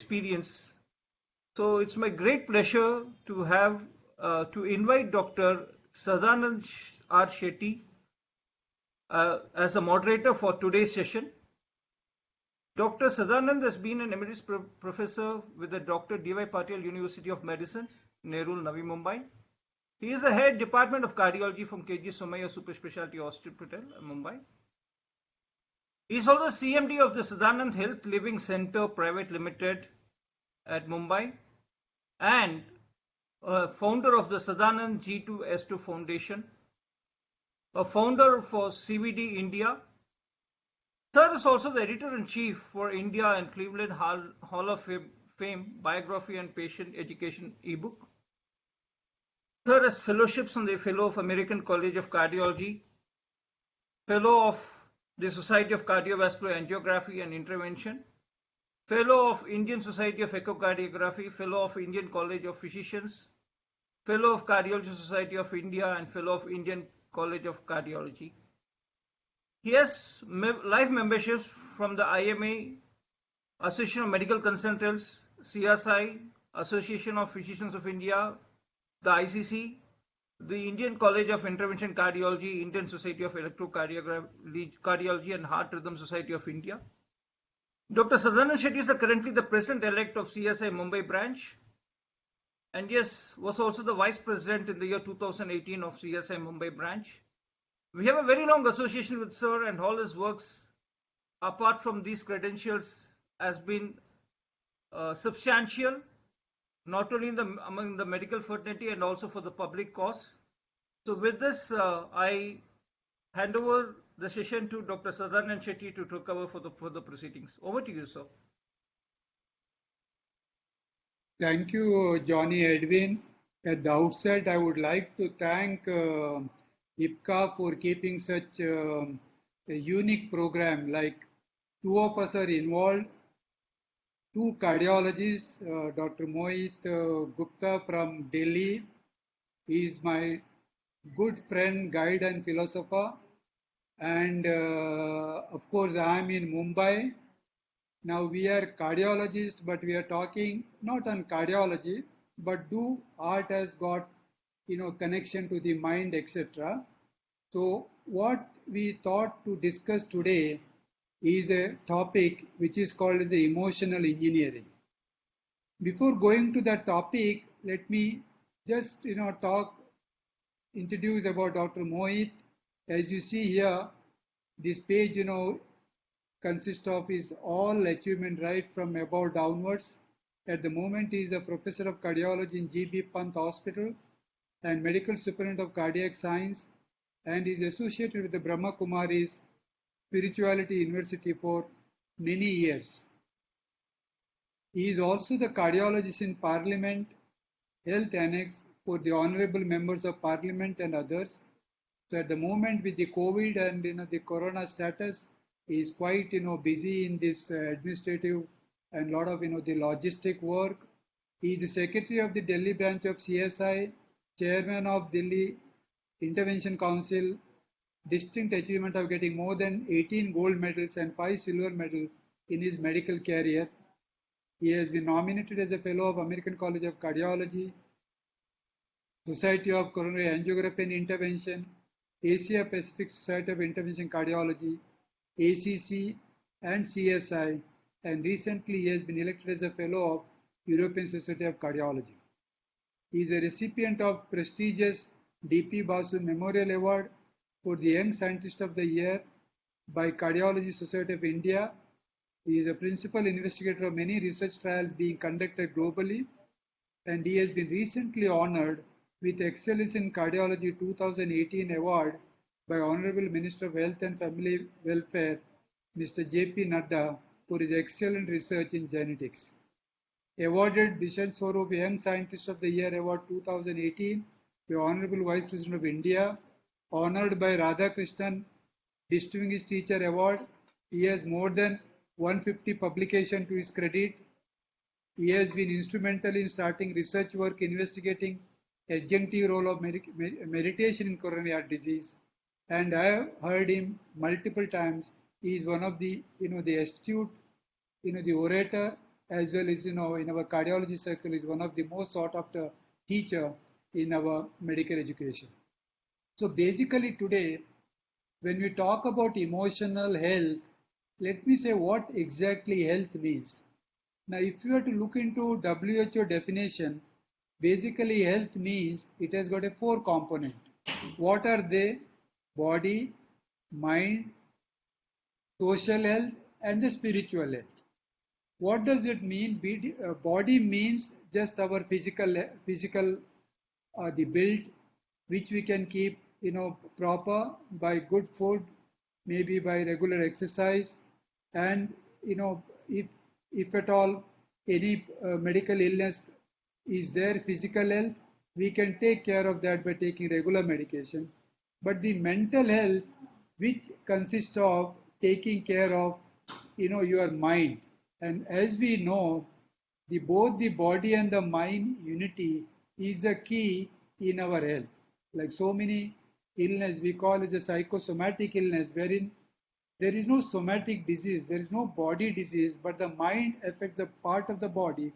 experience. So it's my great pleasure to have to invite Dr. Sadanand R. Shetty as a moderator for today's session. Dr. Sadanand has been an emeritus professor with the Dr. D.Y. Patil University of Medicine, Nerul, Navi Mumbai. He is the head department of cardiology from KG Somaiya Super Specialty Hospital, Mumbai. He is also CMD of the Sadanand Health Living Center Private Limited at Mumbai and founder of the Sadanand G2S2 Foundation, a founder for CVD India. Sir is also the editor-in-chief for India and Cleveland Hall of Fame Biography and Patient Education ebook. Sir has fellowships on the Fellow of American College of Cardiology, Fellow of the Society of Cardiovascular Angiography and Intervention, Fellow of Indian Society of Echocardiography, Fellow of Indian College of Physicians, Fellow of Cardiology Society of India, and Fellow of Indian College of Cardiology. He has life memberships from the IMA, Association of Medical Consultants, CSI, Association of Physicians of India, the ICC, the Indian College of Intervention Cardiology, Indian Society of Electrocardiology, and Heart Rhythm Society of India. Dr. Sadanand Shetty is currently the president-elect of CSI Mumbai branch, and yes, was also the vice president in the year 2018 of CSI Mumbai branch. We have a very long association with Sir, and all his works, apart from these credentials, has been substantial, not only among the medical fraternity and also for the public cause. So with this, I hand over the session to Dr. Sadanand Shetty to cover for the proceedings. Over to you, sir. Thank you, Johnny Edwin. At the outset, I would like to thank IPCA for keeping such a unique program. Like, two of us are involved, two cardiologists, Dr. Mohit Gupta from Delhi. He is my good friend, guide and philosopher. And of course, I am in Mumbai. Now we are cardiologists, but we are talking not on cardiology, but do art has got, connection to the mind, etc. So what we thought to discuss today is a topic which is called the emotional engineering. Before going to that topic, let me just, introduce about Dr. Mohit. As you see here, this page, consists of his all achievement right from above downwards. At the moment, he is a professor of cardiology in G.B. Pant Hospital and medical superintendent of cardiac science, and is associated with the Brahma Kumaris Spirituality University for many years. He is also the cardiologist in Parliament Health Annex for the honorable members of Parliament and others. So at the moment with the COVID and the Corona status, he is quite busy in this administrative and lot of the logistic work. He is the secretary of the Delhi branch of CSI, chairman of Delhi Intervention Council, distinct achievement of getting more than 18 gold medals and 5 silver medals in his medical career. He has been nominated as a fellow of American College of Cardiology, Society of Coronary Angiography and Intervention, Asia Pacific Society of Intervention Cardiology, ACC and CSI, and recently he has been elected as a fellow of European Society of Cardiology. He is a recipient of prestigious D.P. Basu Memorial Award for the Young Scientist of the Year by Cardiology Society of India. He is a principal investigator of many research trials being conducted globally, and he has been recently honored with Excellence in Cardiology 2018 award by Honorable Minister of Health and Family Welfare, Mr. J.P. Nadda, for his excellent research in genetics. Awarded Bishan Swarup Young Scientist of the Year Award 2018 by Honorable Vice President of India, honored by Radhakrishnan Distinguished Teacher Award. He has more than 150 publications to his credit. He has been instrumental in starting research work investigating adjunctive role of meditation in coronary heart disease, and I have heard him multiple times. He is one of the, the astute, the orator as well as, in our cardiology circle is one of the most sought after teacher in our medical education. So basically today, when we talk about emotional health, let me say what exactly health means. Now, if you were to look into WHO definition, basically health means it has got a four component. What are they? Body, mind, social health, and the spiritual health. What does it mean? Body means just our physical the build, which we can keep proper by good food, maybe by regular exercise, and if at all any medical illness is there, physical health, we can take care of that by taking regular medication. But the mental health, which consists of taking care of your mind, and as we know, both the body and the mind unity is a key in our health. Like so many illness, we call it a psychosomatic illness, wherein there is no somatic disease, there is no body disease, but the mind affects a part of the body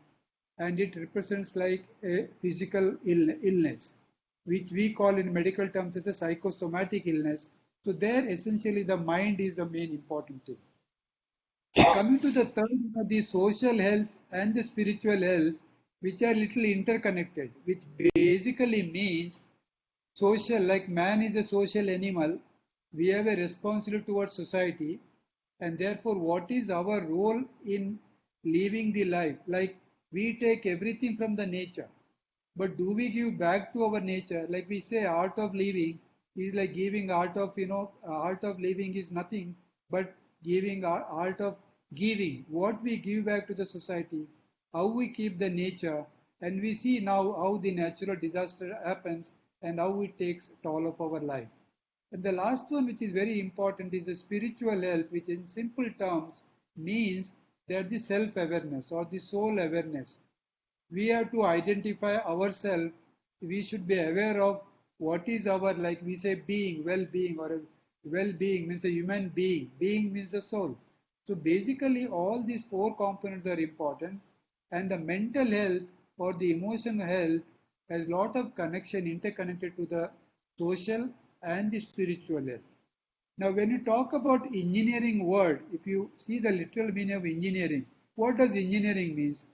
and it represents like a physical illness, which we call in medical terms as a psychosomatic illness. So there essentially the mind is the main important thing. Coming to the third, the social health and the spiritual health, which are little interconnected, which basically means social, like man is a social animal, we have a responsibility towards society, and therefore, what is our role in living the life? Like we take everything from the nature, but do we give back to our nature? Like we say, art of living is like giving art of living is nothing but giving art of giving. What we give back to the society, how we keep the nature, and we see now how the natural disaster happens and how it takes toll of our life. And the last one, which is very important, is the spiritual health, which in simple terms means that the self awareness or the soul awareness, we have to identify ourselves. We should be aware of what is our, like we say, being, well-being, or a well-being means a human being. Being means the soul. So basically, all these four components are important, and the mental health or the emotional health has lot of connection, interconnected to the social and the spiritual health. Now, when you talk about engineering word, if you see the literal meaning of engineering, what does engineering means?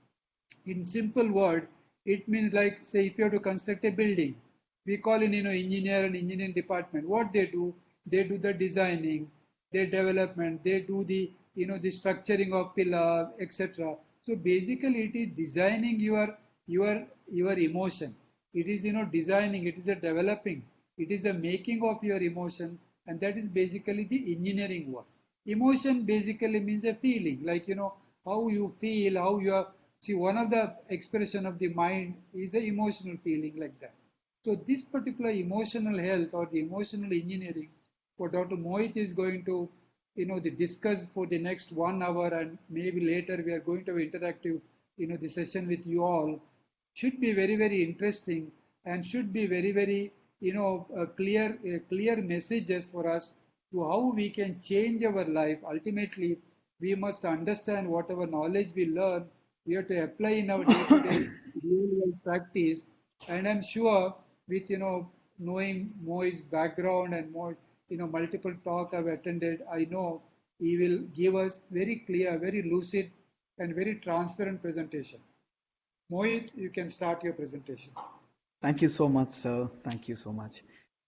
In simple word, it means like say if you have to construct a building, we call in engineer and engineering department. What they do the designing, their development, they do the the structuring of pillar, etc. So basically, it is designing your emotion. It is designing. It is a developing. It is a making of your emotion, and that is basically the engineering work. Emotion basically means a feeling, like how you feel, how you are. See, one of the expression of the mind is the emotional feeling like that. So this particular emotional health or the emotional engineering, what Dr. Mohit is going to, discuss for the next 1 hour, and maybe later we are going to have interactive, the session with you all, should be very, very interesting and should be very, very, clear messages for us to how we can change our life. Ultimately, we must understand whatever knowledge we learn, we have to apply in our day-to-day real life practice. And I'm sure with, knowing Mo's background and Mo's, multiple talk I've attended, I know he will give us very clear, very lucid, and very transparent presentation. Mohit, you can start your presentation. Thank you so much, sir. Thank you so much.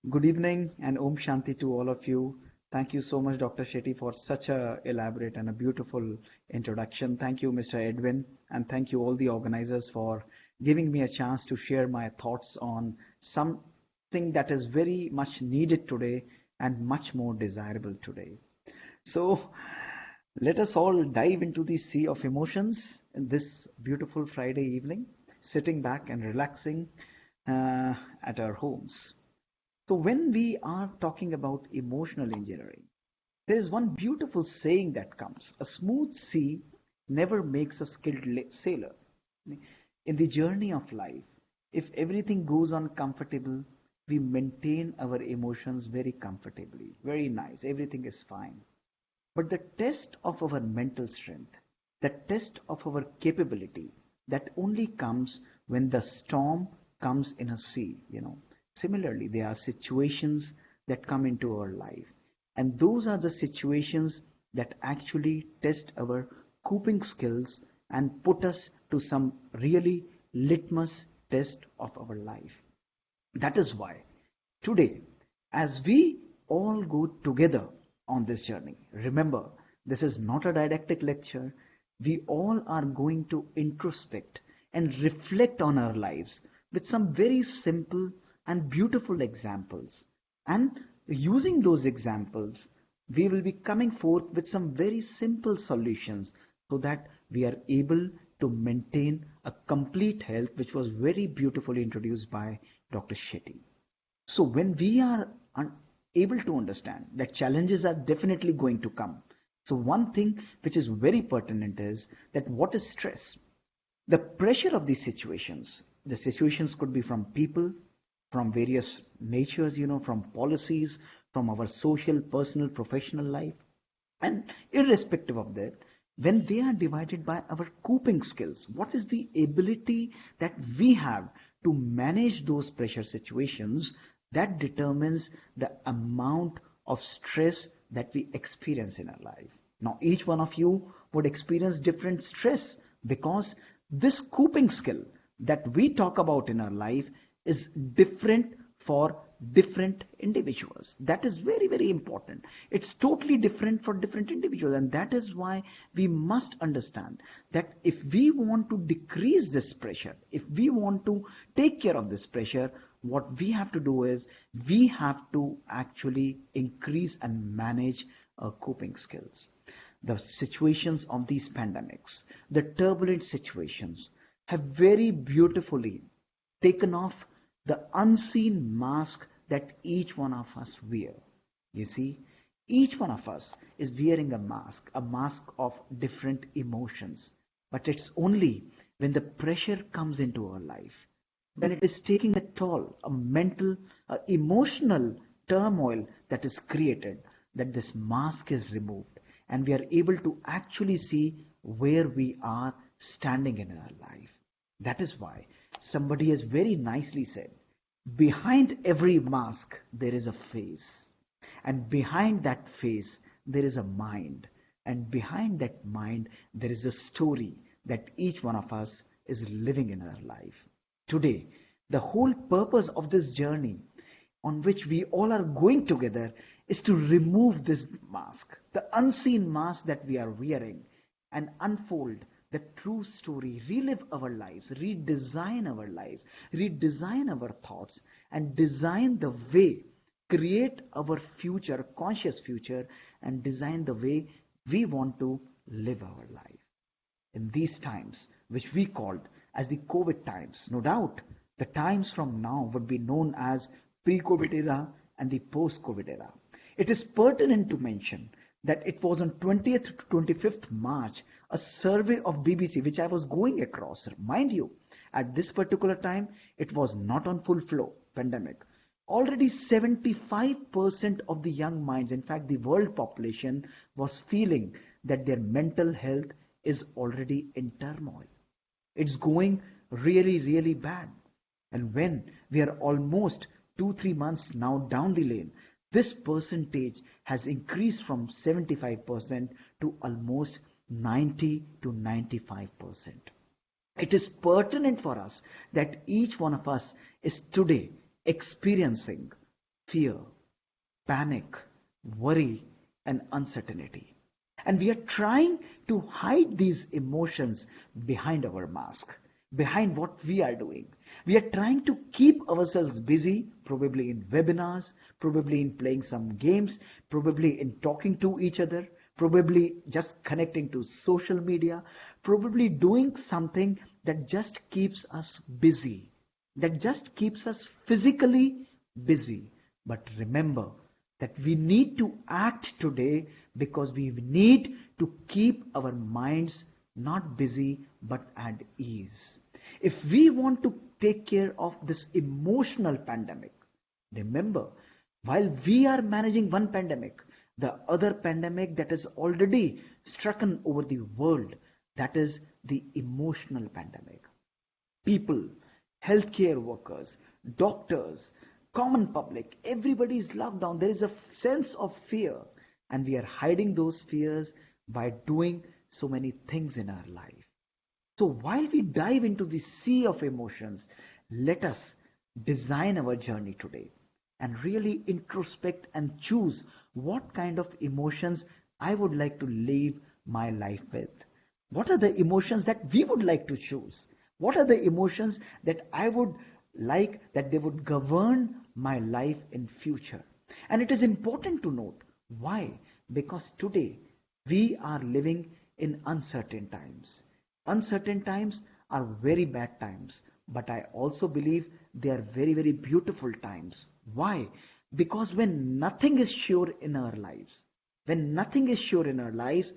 Good evening and Om Shanti to all of you. Thank you so much, Dr. Shetty, for such a elaborate and a beautiful introduction. Thank you, Mr. Edwin, and thank you all the organizers for giving me a chance to share my thoughts on something that is very much needed today and much more desirable today. So let us all dive into the sea of emotions in this beautiful Friday evening, sitting back and relaxing at our homes. So, when we are talking about emotional engineering, there is one beautiful saying that comes: a smooth sea never makes a skilled sailor. In the journey of life, if everything goes on comfortable, we maintain our emotions very comfortably, very nice, everything is fine. But the test of our mental strength the test of our capability that only comes when the storm comes in a sea. Similarly, there are situations that come into our life, and those are the situations that actually test our coping skills and put us to some really litmus test of our life. That is why today, as we all go together on this journey, remember, this is not a didactic lecture. We all are going to introspect and reflect on our lives with some very simple and beautiful examples. And using those examples, we will be coming forth with some very simple solutions so that we are able to maintain a complete health, which was very beautifully introduced by Dr. Shetty. So when we are able to understand that challenges are definitely going to come, so one thing which is very pertinent is that what is stress? The pressure of these situations. The situations could be from people, from various natures, from policies, from our social, personal, professional life. And irrespective of that, when they are divided by our coping skills, what is the ability that we have to manage those pressure situations that determines the amount of stress that we experience in our life. Now, each one of you would experience different stress because this coping skill that we talk about in our life is different for different individuals. That is very, very important. It's totally different for different individuals, and that is why we must understand that if we want to decrease this pressure, if we want to take care of this pressure, what we have to do is we have to actually increase and manage our coping skills. The situations of these pandemics, the turbulent situations have very beautifully taken off the unseen mask that each one of us wear. You see, each one of us is wearing a mask of different emotions. But it's only when the pressure comes into our life, when it is taking a toll, a mental, emotional turmoil that is created, that this mask is removed and we are able to actually see where we are standing in our life. That is why somebody has very nicely said, behind every mask there is a face, and behind that face there is a mind, and behind that mind there is a story that each one of us is living in our life. Today, the whole purpose of this journey on which we all are going together is to remove this mask, the unseen mask that we are wearing, and unfold the true story, relive our lives, redesign our lives, redesign our thoughts, and design the way, create our future, conscious future, and design the way we want to live our life. In these times, which we called as the COVID times, no doubt, the times from now would be known as pre-COVID era and the post-COVID era. It is pertinent to mention that it was on 20th to 25th March, a survey of BBC, which I was going across. Mind you, at this particular time, it was not on full flow pandemic. Already 75% of the young minds, in fact, the world population, was feeling that their mental health is already in turmoil. It's going really, really bad. And when we are almost 2-3 months now down the lane, this percentage has increased from 75% to almost 90 to 95%. It is pertinent for us that each one of us is today experiencing fear, panic, worry, and uncertainty. And we are trying to hide these emotions behind our mask, behind what we are doing. We are trying to keep ourselves busy, probably in webinars, probably in playing some games, probably in talking to each other, probably just connecting to social media, probably doing something that just keeps us busy, that just keeps us physically busy. But remember that we need to act today because we need to keep our minds not busy but at ease. If we want to take care of this emotional pandemic, remember, while we are managing one pandemic, the other pandemic that has already struck over the world, That is the emotional pandemic. People, healthcare workers, doctors, common public, everybody is locked down. There is a sense of fear, and we are hiding those fears by doing so many things in our life. So while we dive into the sea of emotions, let us design our journey today and really introspect and choose what kind of emotions I would like to live my life with. What are the emotions that we would like to choose? What are the emotions that I would like that they would govern my life in future? And it is important to note why? Because today we are living in uncertain times. Uncertain times are very bad times, but I also believe they are very, very beautiful times. Why? Because when nothing is sure in our lives, when nothing is sure in our lives,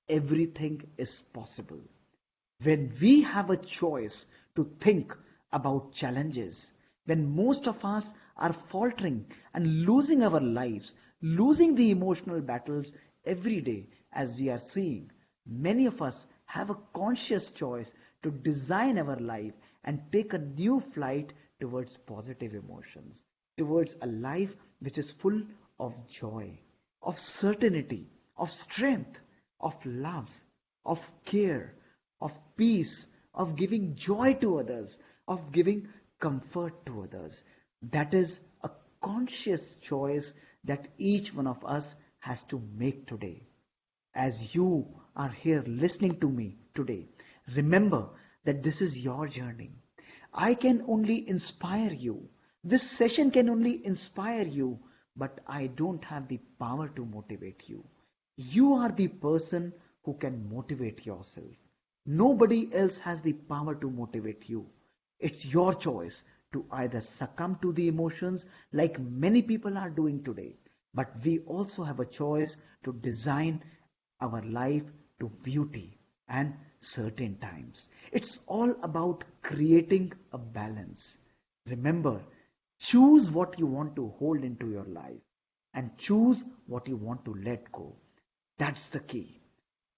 everything is possible. When we have a choice to think about challenges, when most of us are faltering and losing our lives, losing the emotional battles every day as we are seeing, many of us have a conscious choice to design our life and take a new flight towards positive emotions, towards a life which is full of joy, of certainty, of strength, of love, of care, of peace, of giving joy to others, of giving comfort to others. That is a conscious choice that each one of us has to make today. As you are here listening to me today, remember that this is your journey. I can only inspire you. This session can only inspire you, but I don't have the power to motivate you. You are the person who can motivate yourself. Nobody else has the power to motivate you. It's your choice to either succumb to the emotions like many people are doing today, but we also have a choice to design our life to beauty and certain times. It's all about creating a balance. Remember, choose what you want to hold into your life and choose what you want to let go. That's the key.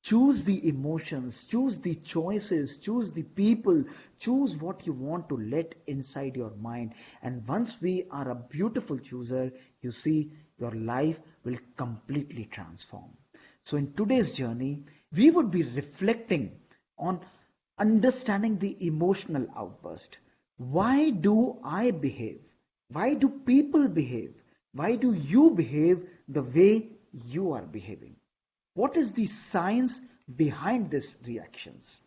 Choose the emotions, choose the choices, choose the people, choose what you want to let inside your mind. And once we are a beautiful chooser, you see, your life will completely transform. So, in today's journey, we would be reflecting on understanding the emotional outburst. Why do I behave? Why do people behave? Why do you behave the way you are behaving? What is the science behind these reactions?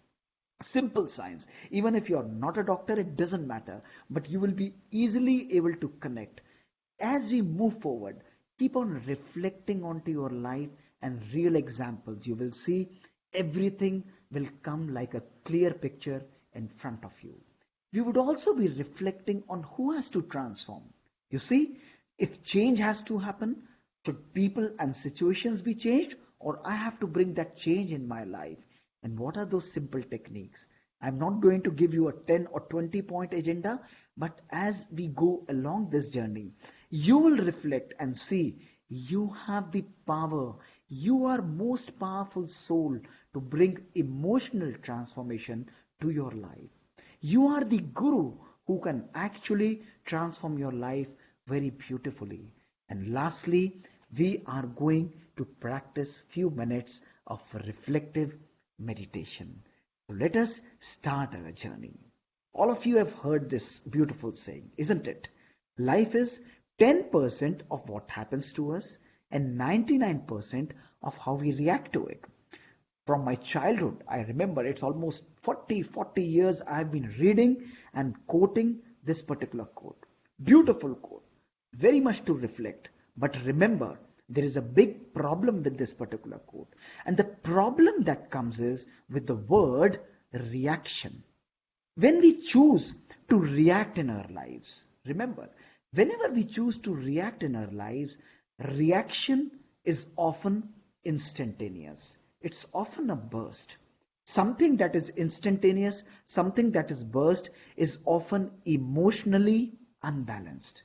Simple science. Even if you're not a doctor, it doesn't matter, but you will be easily able to connect. As we move forward, keep on reflecting onto your life and real examples. You will see everything will come like a clear picture in front of you. We would also be reflecting on who has to transform. You see, if change has to happen, should people and situations be changed, or I have to bring that change in my life? And what are those simple techniques? I'm not going to give you a 10 or 20-point agenda, but as we go along this journey, you will reflect and see you have the power. You are most powerful soul to bring emotional transformation to your life. You are the guru who can actually transform your life very beautifully. And lastly, we are going to practice few minutes of reflective meditation. So let us start our journey. All of you have heard this beautiful saying, isn't it? Life is 10% of what happens to us and 99% of how we react to it. From my childhood, I remember it's almost 40 years I've been reading and quoting this particular quote. Beautiful quote, very much to reflect. But remember, there is a big problem with this particular quote. And the problem that comes is with the word reaction. When we choose to react in our lives, remember, whenever we choose to react in our lives, reaction is often instantaneous. It's often a burst. Something that is instantaneous, something that is burst, is often emotionally unbalanced.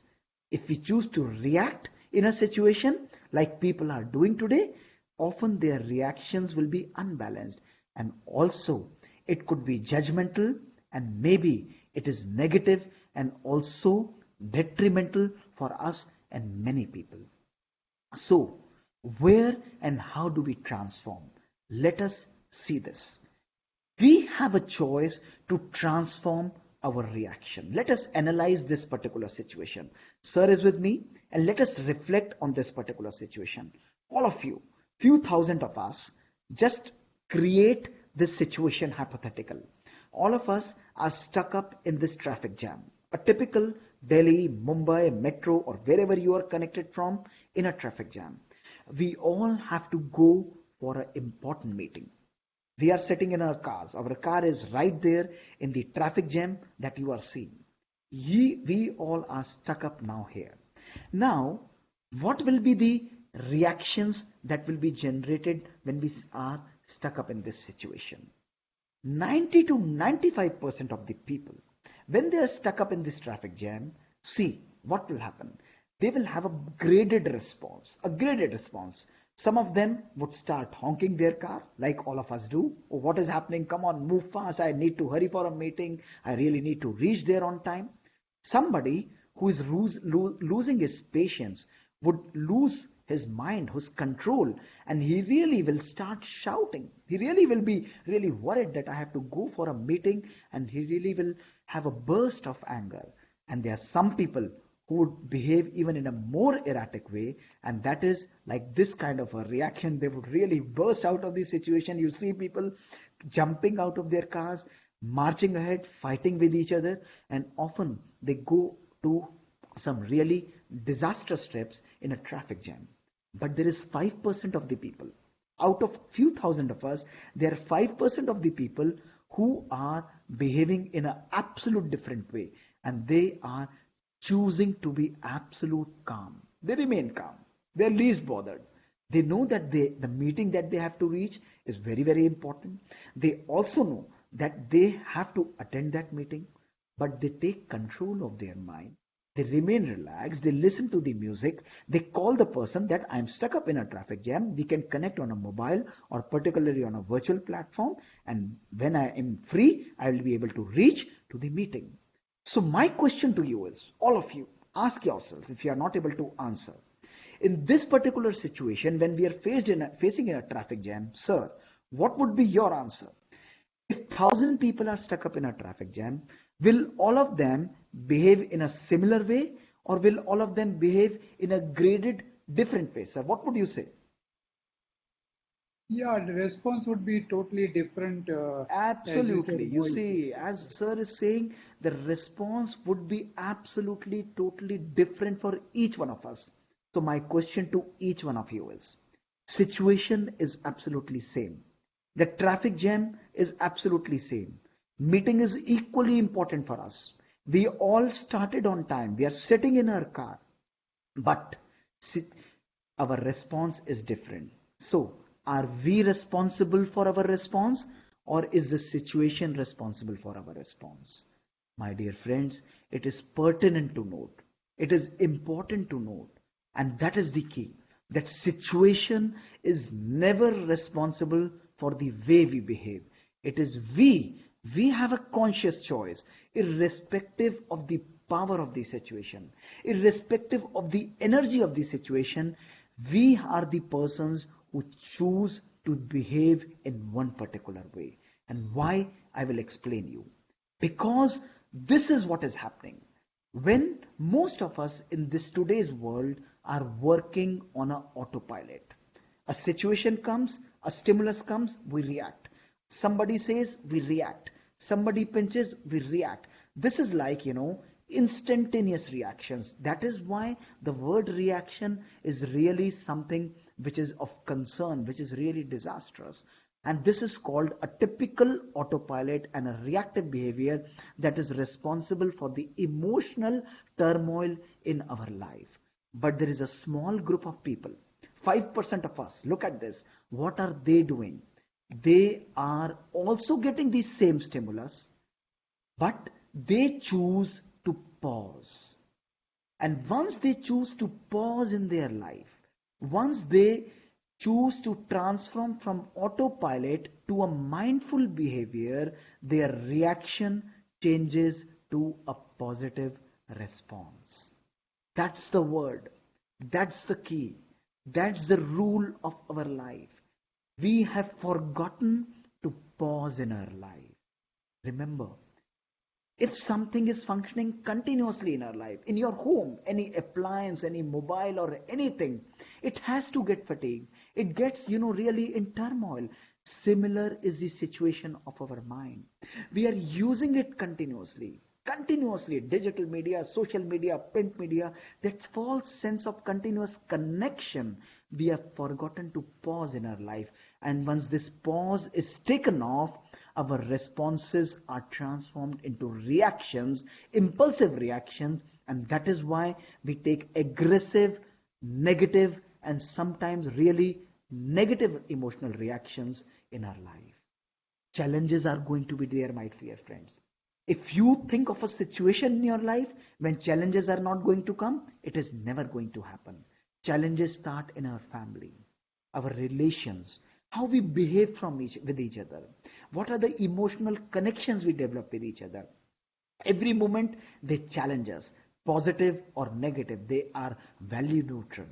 If we choose to react in a situation like people are doing today, often their reactions will be unbalanced. and also it could be judgmental, and maybe it is negative and also detrimental for us and many people. So, where and how do we transform? Let us see this. We have a choice to transform our reaction. Let us analyze this particular situation. Sir is with me, and let us reflect on this particular situation. All of you, few thousand of us, just create this situation hypothetical. All of us are stuck up in this traffic jam. A typical Delhi, Mumbai, metro, or wherever you are connected from in a traffic jam. We all have to go for an important meeting. We are sitting in our cars. Our car is right there in the traffic jam that you are seeing. We all are stuck up now here. Now, what will be the reactions that will be generated when we are stuck up in this situation? 90 to 95% of the people, when they are stuck up in this traffic jam, see what will happen. They will have a graded response, a graded response. Some of them would start honking their car like all of us do. Oh, what is happening? Come on, move fast. I need to hurry for a meeting. I really need to reach there on time. Somebody who is losing his patience would lose his mind, his control, and he really will start shouting. He really will be really worried that I have to go for a meeting, and he really will have a burst of anger. And there are some people who would behave even in a more erratic way, and that is like this kind of a reaction. They would really burst out of the situation. You see people jumping out of their cars, marching ahead, fighting with each other, and often they go to some really disastrous steps in a traffic jam. But there is 5% of the people, out of few thousand of us, there are 5% of the people who are behaving in an absolute different way, and they are choosing to be absolute calm. They remain calm. They're least bothered. They know that the meeting that they have to reach is very, very important. They also know that they have to attend that meeting, but they take control of their mind. They remain relaxed. They listen to the music. They call the person that I'm stuck up in a traffic jam. We can connect on a mobile or particularly on a virtual platform. And when I am free, I will be able to reach to the meeting. So my question to you is, all of you, ask yourselves if you are not able to answer. In this particular situation, when we are facing in a traffic jam, sir, what would be your answer? If 1,000 people are stuck up in a traffic jam, will all of them behave in a similar way, or will all of them behave in a graded different way, sir? What would you say? Yeah, the response would be totally different, as you said, Absolutely. You Mohit. see, as sir is saying, the response would be absolutely, totally different for each one of us. So my question to each one of you is, situation is absolutely same. The traffic jam is absolutely same. Meeting is equally important for us. We all started on time. We are sitting in our car, but our response is different. So, are we responsible for our response, or is the situation responsible for our response? My dear friends, it is pertinent to note, it is important to note, and that is the key, that situation is never responsible for the way we behave. It is we have a conscious choice, irrespective of the power of the situation, irrespective of the energy of the situation. We are the persons who choose to behave in one particular way. And why? I will explain you. Because this is what is happening. When most of us in this today's world are working on an autopilot, a situation comes, a stimulus comes, we react. Somebody says, we react. Somebody pinches, we react. This is like, instantaneous reactions. That is why the word reaction is really something which is of concern, which is really disastrous. And this is called a typical autopilot and a reactive behavior that is responsible for the emotional turmoil in our life. But there is a small group of people, 5% of us. Look at this. What are they doing? They are also getting the same stimulus, but they choose to pause. And once they choose to pause in their life, once they choose to transform from autopilot to a mindful behavior, their reaction changes to a positive response. That's the word. That's the key. That's the rule of our life. We have forgotten to pause in our life. Remember, if something is functioning continuously in our life, in your home, any appliance, any mobile or anything, it has to get fatigued. It gets, really in turmoil. Similar is the situation of our mind. We are using it continuously, digital media, social media, print media, that false sense of continuous connection. We have forgotten to pause in our life. And once this pause is taken off, our responses are transformed into reactions, impulsive reactions, and that is why we take aggressive, negative, and sometimes really negative emotional reactions in our life. Challenges are going to be there, my dear friends. If you think of a situation in your life when challenges are not going to come, it is never going to happen. Challenges start in our family, our relations, how we behave with each other, what are the emotional connections we develop with each other. Every moment they challenge us, positive or negative, they are value neutral.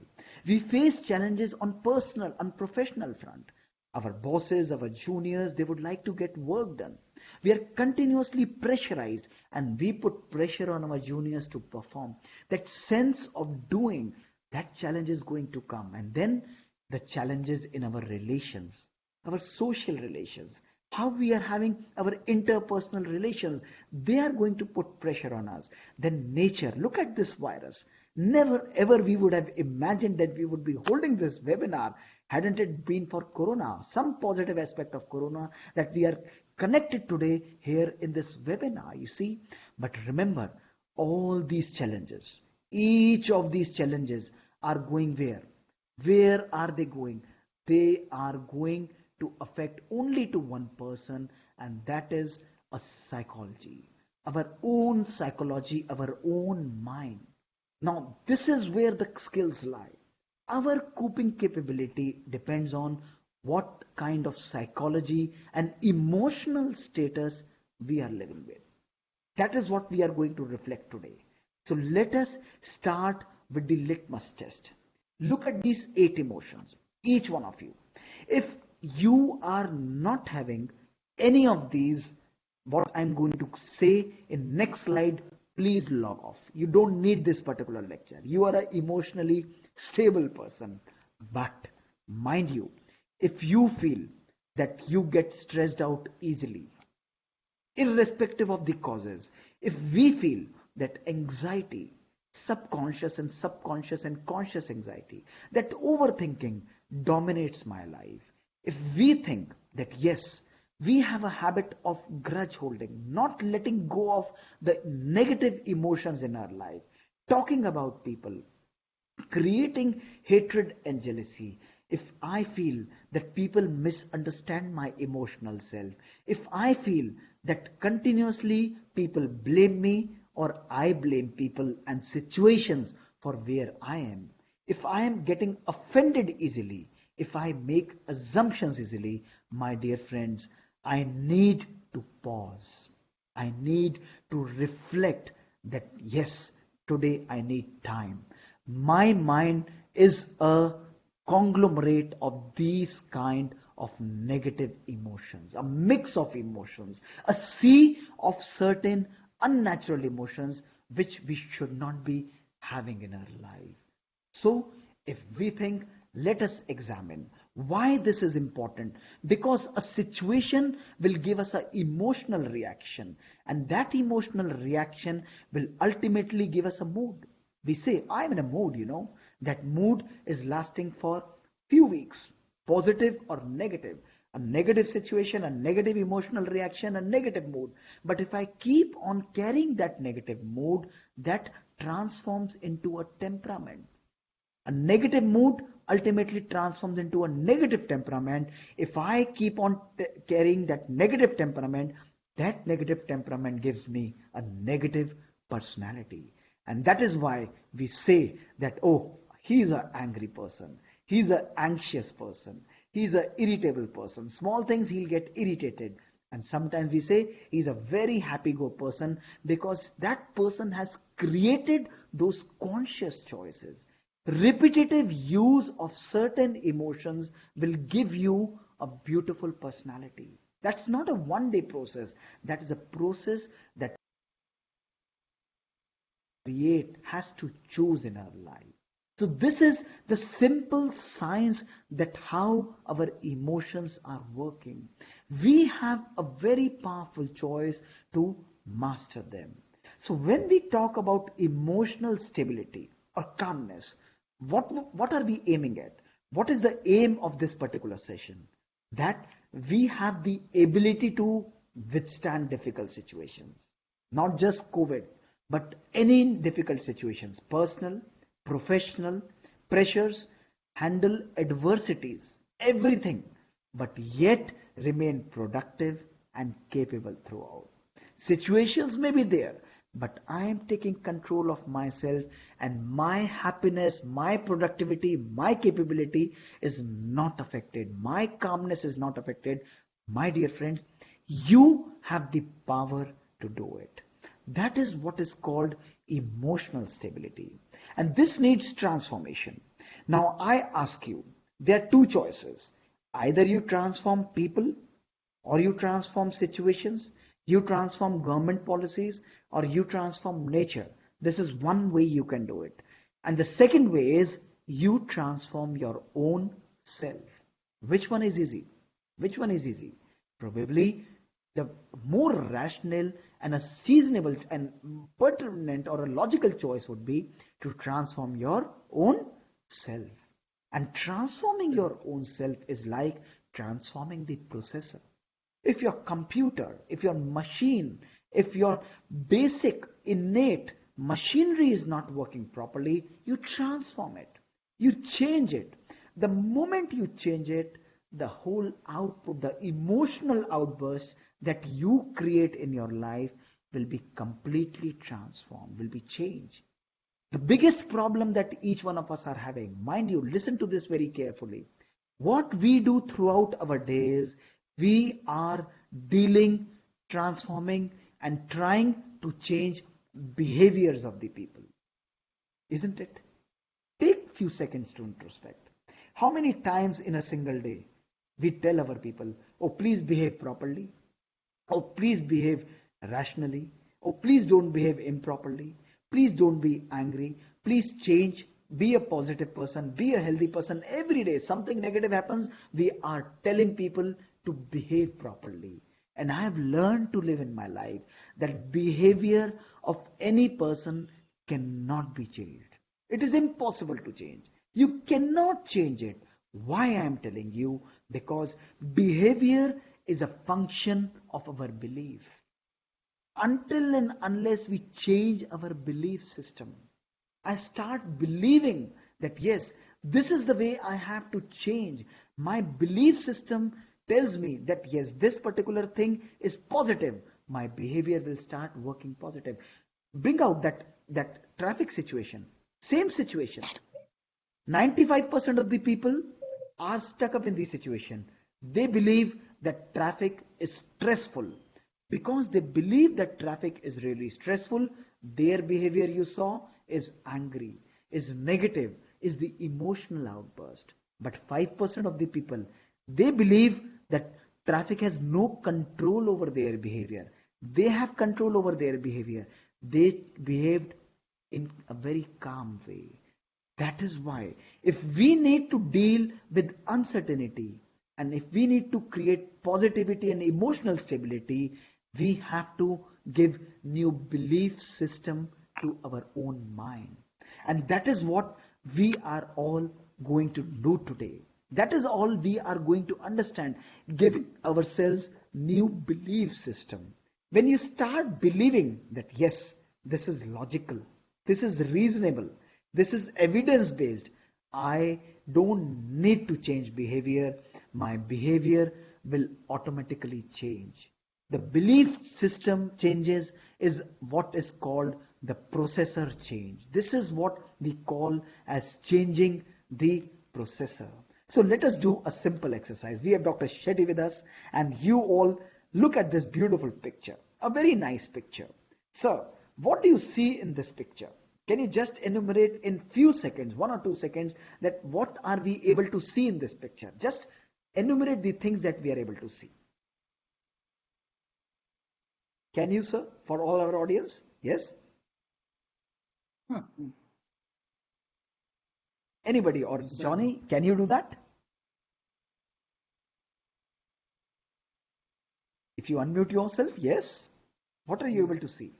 We face challenges on personal and professional front. Our bosses, our juniors, they would like to get work done. We are continuously pressurized and we put pressure on our juniors to perform. That sense of doing, that challenge is going to come. And then the challenges in our relations, our social relations, how we are having our interpersonal relations, they are going to put pressure on us. Then nature, look at this virus. Never ever we would have imagined that we would be holding this webinar hadn't it been for corona, some positive aspect of corona, that we are connected today here in this webinar, you see. But remember, all these challenges, each of these challenges are going where are they going? They are going to affect only to one person, and that is a psychology, our own psychology, our own mind. Now, this is where the skills lie. Our coping capability depends on what kind of psychology and emotional status we are living with. That is what we are going to reflect today. So let us start with the litmus test. Look at these 8 emotions, each one of you. If you are not having any of these, what I'm going to say in next slide, please log off. You don't need this particular lecture. You are an emotionally stable person. But mind you, if you feel that you get stressed out easily, irrespective of the causes, if we feel that anxiety, subconscious and conscious anxiety, that overthinking dominates my life, if we think that yes, we have a habit of grudge holding, not letting go of the negative emotions in our life, talking about people, creating hatred and jealousy, if I feel that people misunderstand my emotional self, if I feel that continuously people blame me or I blame people and situations for where I am, if I am getting offended easily, if I make assumptions easily, my dear friends, I need to pause. I need to reflect that yes, today I need time. My mind is a conglomerate of these kind of negative emotions, a mix of emotions, a sea of certain unnatural emotions which we should not be having in our life. So if we think, let us examine why this is important, because a situation will give us an emotional reaction, and that emotional reaction will ultimately give us a mood. We say, I'm in a mood, that mood is lasting for few weeks, positive or negative. A negative situation, a negative emotional reaction, a negative mood. But if I keep on carrying that negative mood, that transforms into a temperament. A negative mood ultimately transforms into a negative temperament. If I keep on carrying that negative temperament, that negative temperament gives me a negative personality. And that is why we say that, oh, he is an angry person. He's an anxious person. He's an irritable person. Small things he'll get irritated. And sometimes we say he's a very happy-go person because that person has created those conscious choices. Repetitive use of certain emotions will give you a beautiful personality. That's not a one-day process. That is a process that create has to choose in our life. So this is the simple science that how our emotions are working. We have a very powerful choice to master them. So when we talk about emotional stability or calmness, what are we aiming at? What is the aim of this particular session? That we have the ability to withstand difficult situations, not just COVID, but any difficult situations, personal, professional, pressures, handle adversities, everything, but yet remain productive and capable throughout. Situations may be there, but I am taking control of myself, and my happiness, my productivity, my capability is not affected. My calmness is not affected. My dear friends, you have the power to do it. That is what is called emotional stability. And this needs transformation. Now I ask you, there are two choices. Either you transform people or you transform situations, you transform government policies, or you transform nature. This is one way you can do it. And the second way is you transform your own self. Which one is easy? Which one is easy? Probably the more rational and a seasonable and pertinent or a logical choice would be to transform your own self. And transforming your own self is like transforming the processor. If your computer, if your machine, if your basic innate machinery is not working properly, you transform it. You change it. The moment you change it, the whole output, the emotional outburst that you create in your life will be completely transformed, will be changed. The biggest problem that each one of us are having, mind you, listen to this very carefully. What we do throughout our days, we are dealing, transforming, and trying to change behaviors of the people. Isn't it? Take few seconds to introspect. How many times in a single day we tell our people, oh, please behave properly. Oh, please behave rationally. Oh, please don't behave improperly. Please don't be angry. Please change. Be a positive person. Be a healthy person. Every day something negative happens, we are telling people to behave properly. And I have learned to live in my life that behavior of any person cannot be changed. It is impossible to change. You cannot change it. Why I am telling you? Because behavior is a function of our belief. Until and unless we change our belief system, I start believing that yes, this is the way I have to change. My belief system tells me that yes, this particular thing is positive. My behavior will start working positive. Bring out that traffic situation. Same situation. 95% of the people are stuck up in this situation. They believe that traffic is stressful. Because they believe that traffic is really stressful, their behavior you saw is angry, is negative, is the emotional outburst. But 5% of the people, they believe that traffic has no control over their behavior. They have control over their behavior. They behaved in a very calm way. That is why if we need to deal with uncertainty and if we need to create positivity and emotional stability, we have to give new belief system to our own mind. And that is what we are all going to do today. That is all we are going to understand, giving ourselves new belief system. When you start believing that yes, this is logical, this is reasonable, this is evidence based, I don't need to change behavior, my behavior will automatically change. The belief system changes is what is called the processor change. This is what we call as changing the processor. So let us do a simple exercise. We have Dr. Shetty with us, and you all look at this beautiful picture, a very nice picture. Sir, what do you see in this picture? Can you just enumerate in few seconds, 1 or 2 seconds, that what are we able to see in this picture? Just enumerate the things that we are able to see. Can you, sir, for all our audience? Yes? Anybody, or Yes, sir. Johnny, can you do that? If you unmute yourself, yes. What are you able to see?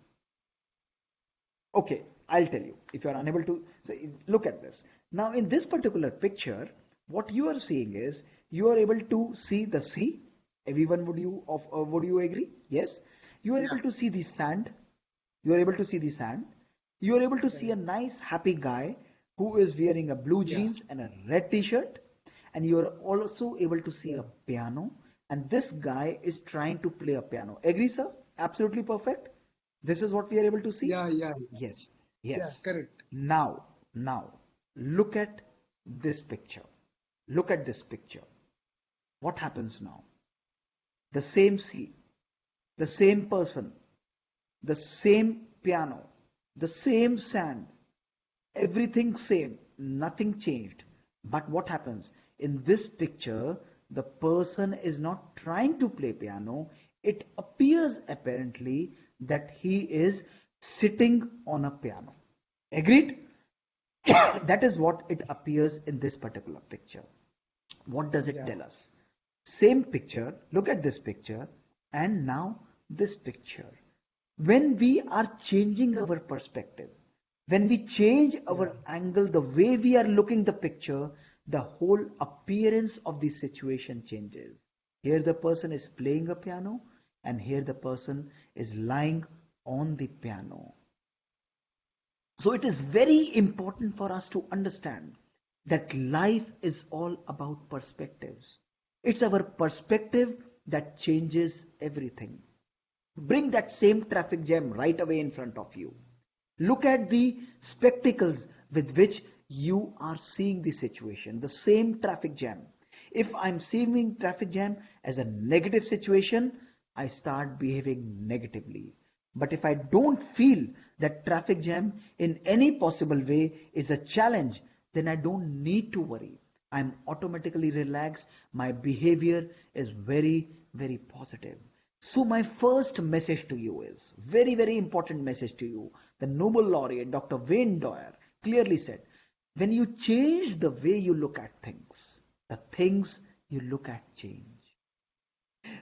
Okay, I'll tell you. If you are unable to, say, look at this. Now, in this particular picture, what you are seeing is you are able to see the sea. Everyone, would you agree? Yes. You are Yeah. able to see the sand. You are able to see the sand. You are able to see a nice, happy guy who is wearing a blue Yeah. jeans and a red t-shirt. And you are also able to see Yeah. a piano. And this guy is trying to play a piano. Agree, sir? Absolutely perfect. This is what we are able to see. Yeah. Yeah. Yes, Yeah. yes. Correct. Now, look at this picture. Look at this picture. What happens now? The same sea, the same person, the same piano, the same sand, everything same, nothing changed. But what happens? In this picture, the person is not trying to play piano. It appears apparently that he is sitting on a piano. Agreed? That is what it appears in this particular picture. What does it Yeah. tell us? Same picture, look at this picture, and now this picture. When we are changing our perspective, when we change Yeah. our angle, the way we are looking the picture, the whole appearance of the situation changes. Here the person is playing a piano, and here the person is lying on the piano. So it is very important for us to understand that life is all about perspectives. It's our perspective that changes everything. Bring that same traffic jam right away in front of you. Look at the spectacles with which you are seeing the situation, the same traffic jam. If I'm seeing traffic jam as a negative situation, I start behaving negatively. But if I don't feel that traffic jam in any possible way is a challenge, then I don't need to worry. I'm automatically relaxed. My behavior is very, very positive. So my first message to you is very, very important message to you. The Nobel laureate Dr. Wayne Dyer clearly said, when you change the way you look at things, the things you look at change.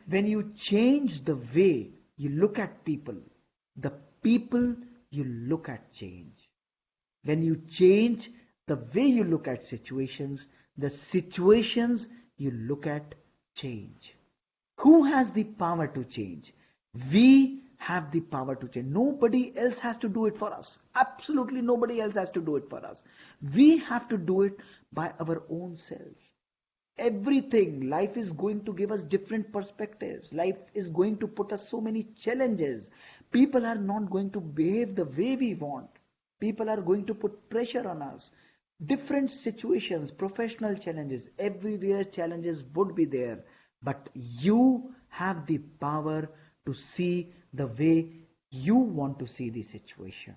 When you change the way you look at people, the people you look at change. When you change the way you look at situations, the situations you look at change. Who has the power to change? We have the power to change. Nobody else has to do it for us. Absolutely nobody else has to do it for us. We have to do it by our own selves. Everything, life is going to give us different perspectives. Life is going to put us so many challenges. People are not going to behave the way we want. People are going to put pressure on us. Different situations, professional challenges, everywhere challenges would be there. But you have the power to see the way you want to see the situation.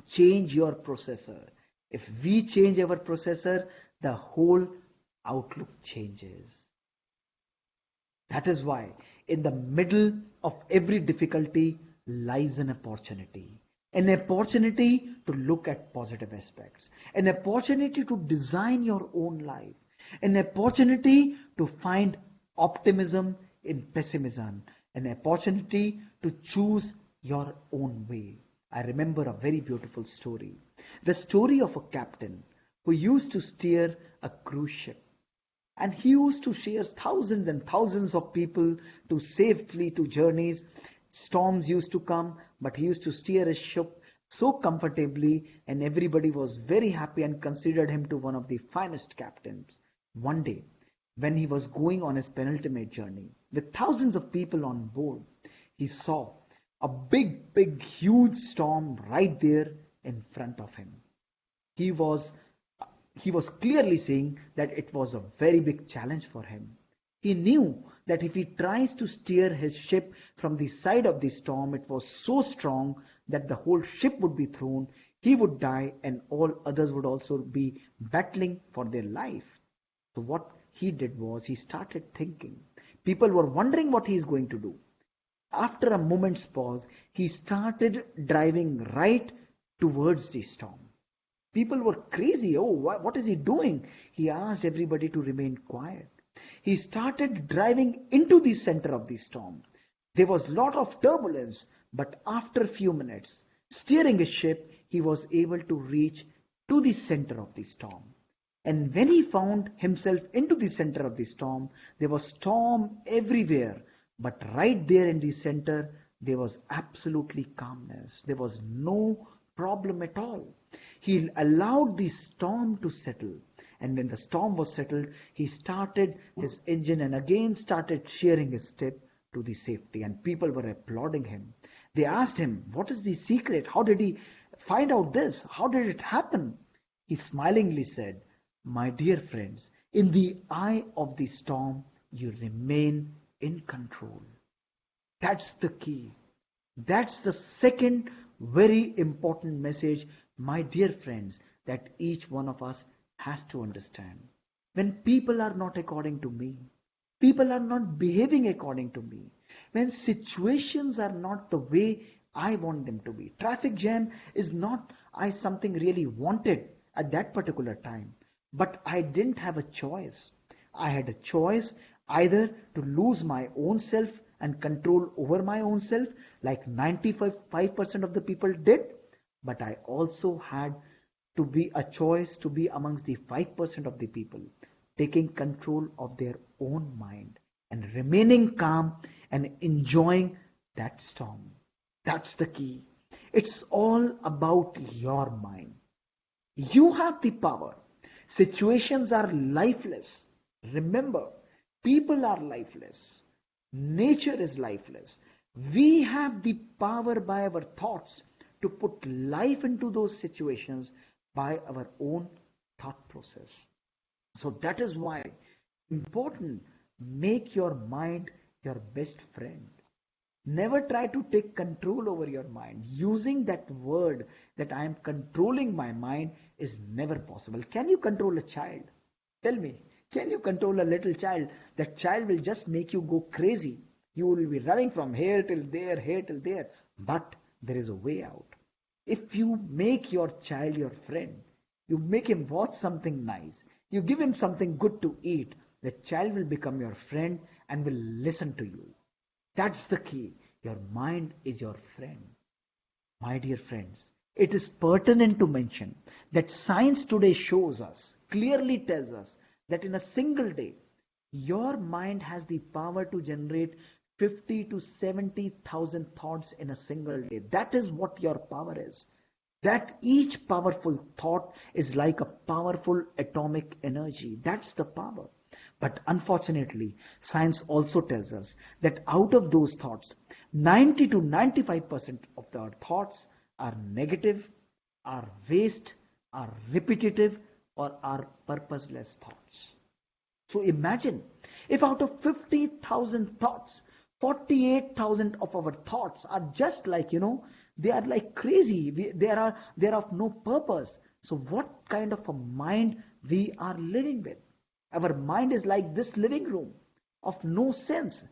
Change your processor. If we change our processor, the whole outlook changes. That is why in the middle of every difficulty lies an opportunity to look at positive aspects, an opportunity to design your own life, an opportunity to find optimism in pessimism, an opportunity to choose your own way. I remember a very beautiful story. The story of a captain who used to steer a cruise ship. And he used to share thousands and thousands of people to safely to journeys. Storms used to come, but he used to steer his ship so comfortably, and everybody was very happy and considered him to one of the finest captains. One day, when he was going on his penultimate journey with thousands of people on board, he saw a big, huge storm right there in front of him. He was he was clearly saying that it was a very big challenge for him. He knew that if he tries to steer his ship from the side of the storm, it was so strong that the whole ship would be thrown, he would die, and all others would also be battling for their life. So what he did was he started thinking. People were wondering what he is going to do. After a moment's pause, he started driving right towards the storm. People were crazy. Oh, what is he doing? He asked everybody to remain quiet. He started driving into the center of the storm. There was a lot of turbulence, but after a few minutes, steering his ship, he was able to reach to the center of the storm. And when he found himself into the center of the storm, there was storm everywhere. But right there in the center, there was absolutely calmness. There was no problem at all. He allowed the storm to settle. And when the storm was settled, he started his engine and again started sheering his ship to the safety. And people were applauding him. They asked him, what is the secret? How did he find out this? How did it happen? He smilingly said, my dear friends, in the eye of the storm, you remain in control. That's the key. That's the second very important message, my dear friends, that each one of us has to understand. When people are not according to me, people are not behaving according to me, when situations are not the way I want them to be, traffic jam is not something really wanted at that particular time, but I didn't have a choice. I had a choice either to lose my own self and control over my own self like 95% of the people did, but I also had to be a choice to be amongst the 5% of the people taking control of their own mind and remaining calm and enjoying that storm. That's the key. It's all about your mind. You have the power. Situations are lifeless. Remember, people are lifeless. Nature is lifeless. We have the power by our thoughts to put life into those situations by our own thought process. So that is why important, make your mind your best friend. Never try to take control over your mind. Using that word that I am controlling my mind is never possible. Can you control a child? Tell me, can you control a little child? That child will just make you go crazy. You will be running from here till there. But there is a way out. If you make your child your friend, you make him watch something nice, you give him something good to eat, the child will become your friend and will listen to you. That's the key. Your mind is your friend. My dear friends, it is pertinent to mention that science today shows us, clearly tells us, that in a single day, your mind has the power to generate 50 to 70,000 thoughts in a single day. That is what your power is. That each powerful thought is like a powerful atomic energy. That's the power. But unfortunately, science also tells us that out of those thoughts, 90 to 95% of our thoughts are negative, are waste, are repetitive, or are purposeless thoughts. So imagine if out of 50,000 thoughts, 48,000 of our thoughts are just like, they are like crazy. They are of no purpose. So what kind of a mind we are living with? Our mind is like this living room of no sense.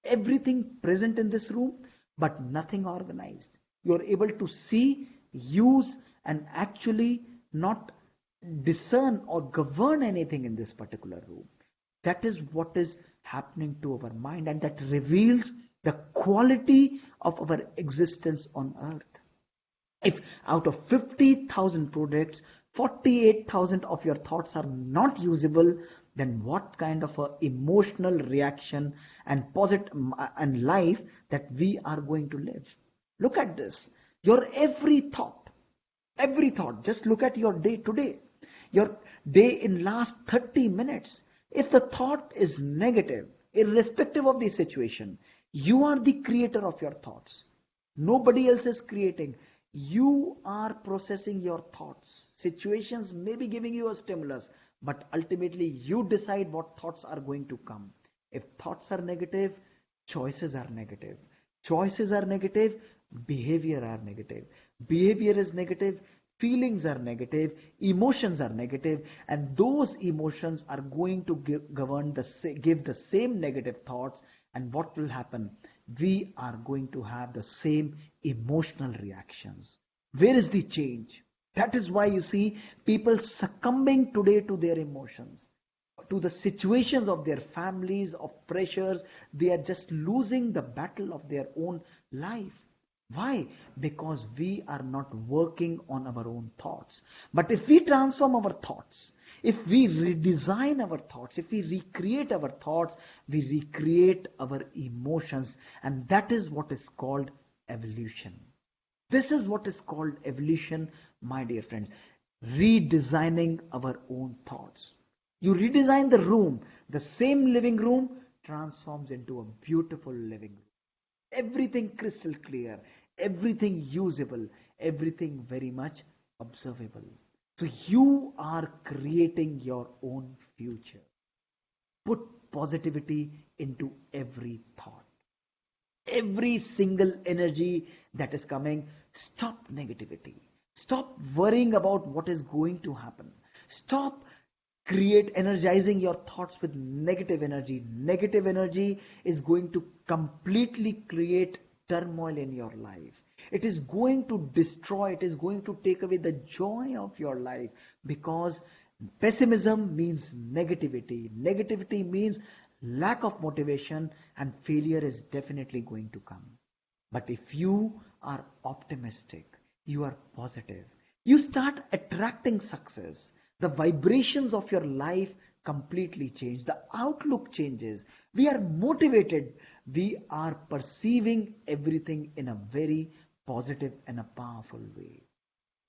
Everything present in this room, but nothing organized. You are able to see, use, and actually not discern or govern anything in this particular room. That is what is happening to our mind, and that reveals the quality of our existence on earth. If out of 50,000 products, 48,000 of your thoughts are not usable, then what kind of a emotional reaction and positive and life that we are going to live? Look at this. Your every thought, just look at your day today, your day in last 30 minutes. If the thought is negative, irrespective of the situation, you are the creator of your thoughts. Nobody else is creating. You are processing your thoughts. Situations may be giving you a stimulus, but ultimately you decide what thoughts are going to come. If thoughts are negative, choices are negative. Choices are negative, behavior are negative. Behavior is negative, feelings are negative, emotions are negative, and those emotions are going to give the same negative thoughts. And what will happen? We are going to have the same emotional reactions. Where is the change? That is why you see people succumbing today to their emotions, to the situations of their families, of pressures. They are just losing the battle of their own life. Why? Because we are not working on our own thoughts. But if we transform our thoughts, if we redesign our thoughts, if we recreate our thoughts, we recreate our emotions. And that is what is called evolution. This is what is called evolution, my dear friends. Redesigning our own thoughts. You redesign the room, the same living room transforms into a beautiful living room. Everything crystal clear, everything usable, everything very much observable. So you are creating your own future. Put positivity into every thought. Every single energy that is coming, stop negativity. Stop worrying about what is going to happen. Stop energizing your thoughts with negative energy. Negative energy is going to completely create turmoil in your life. It is going to destroy, it is going to take away the joy of your life, because pessimism means negativity. Negativity means lack of motivation, and failure is definitely going to come. But if you are optimistic, you are positive, you start attracting success. The vibrations of your life completely change. The outlook changes. We are motivated. We are perceiving everything in a very positive and a powerful way.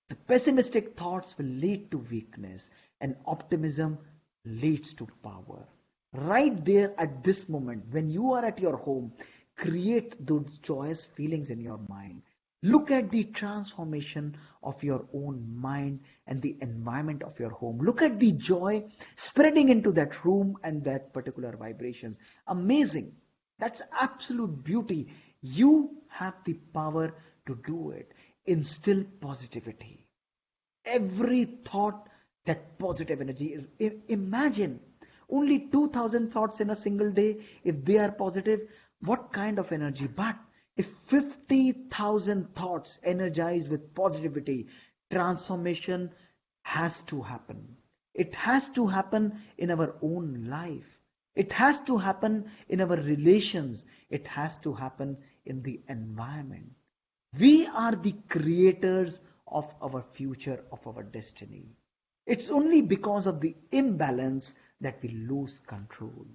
The pessimistic thoughts will lead to weakness, and optimism leads to power. Right there at this moment, when you are at your home, create those joyous feelings in your mind. Look at the transformation of your own mind and the environment of your home. Look at the joy spreading into that room and that particular vibrations. Amazing. That's absolute beauty. You have the power to do it. Instill positivity. Every thought, that positive energy. Imagine only 2000 thoughts in a single day. If they are positive, what kind of energy? But if 50,000 thoughts energized with positivity, transformation has to happen. It has to happen in our own life. It has to happen in our relations. It has to happen in the environment. We are the creators of our future, of our destiny. It's only because of the imbalance that we lose control.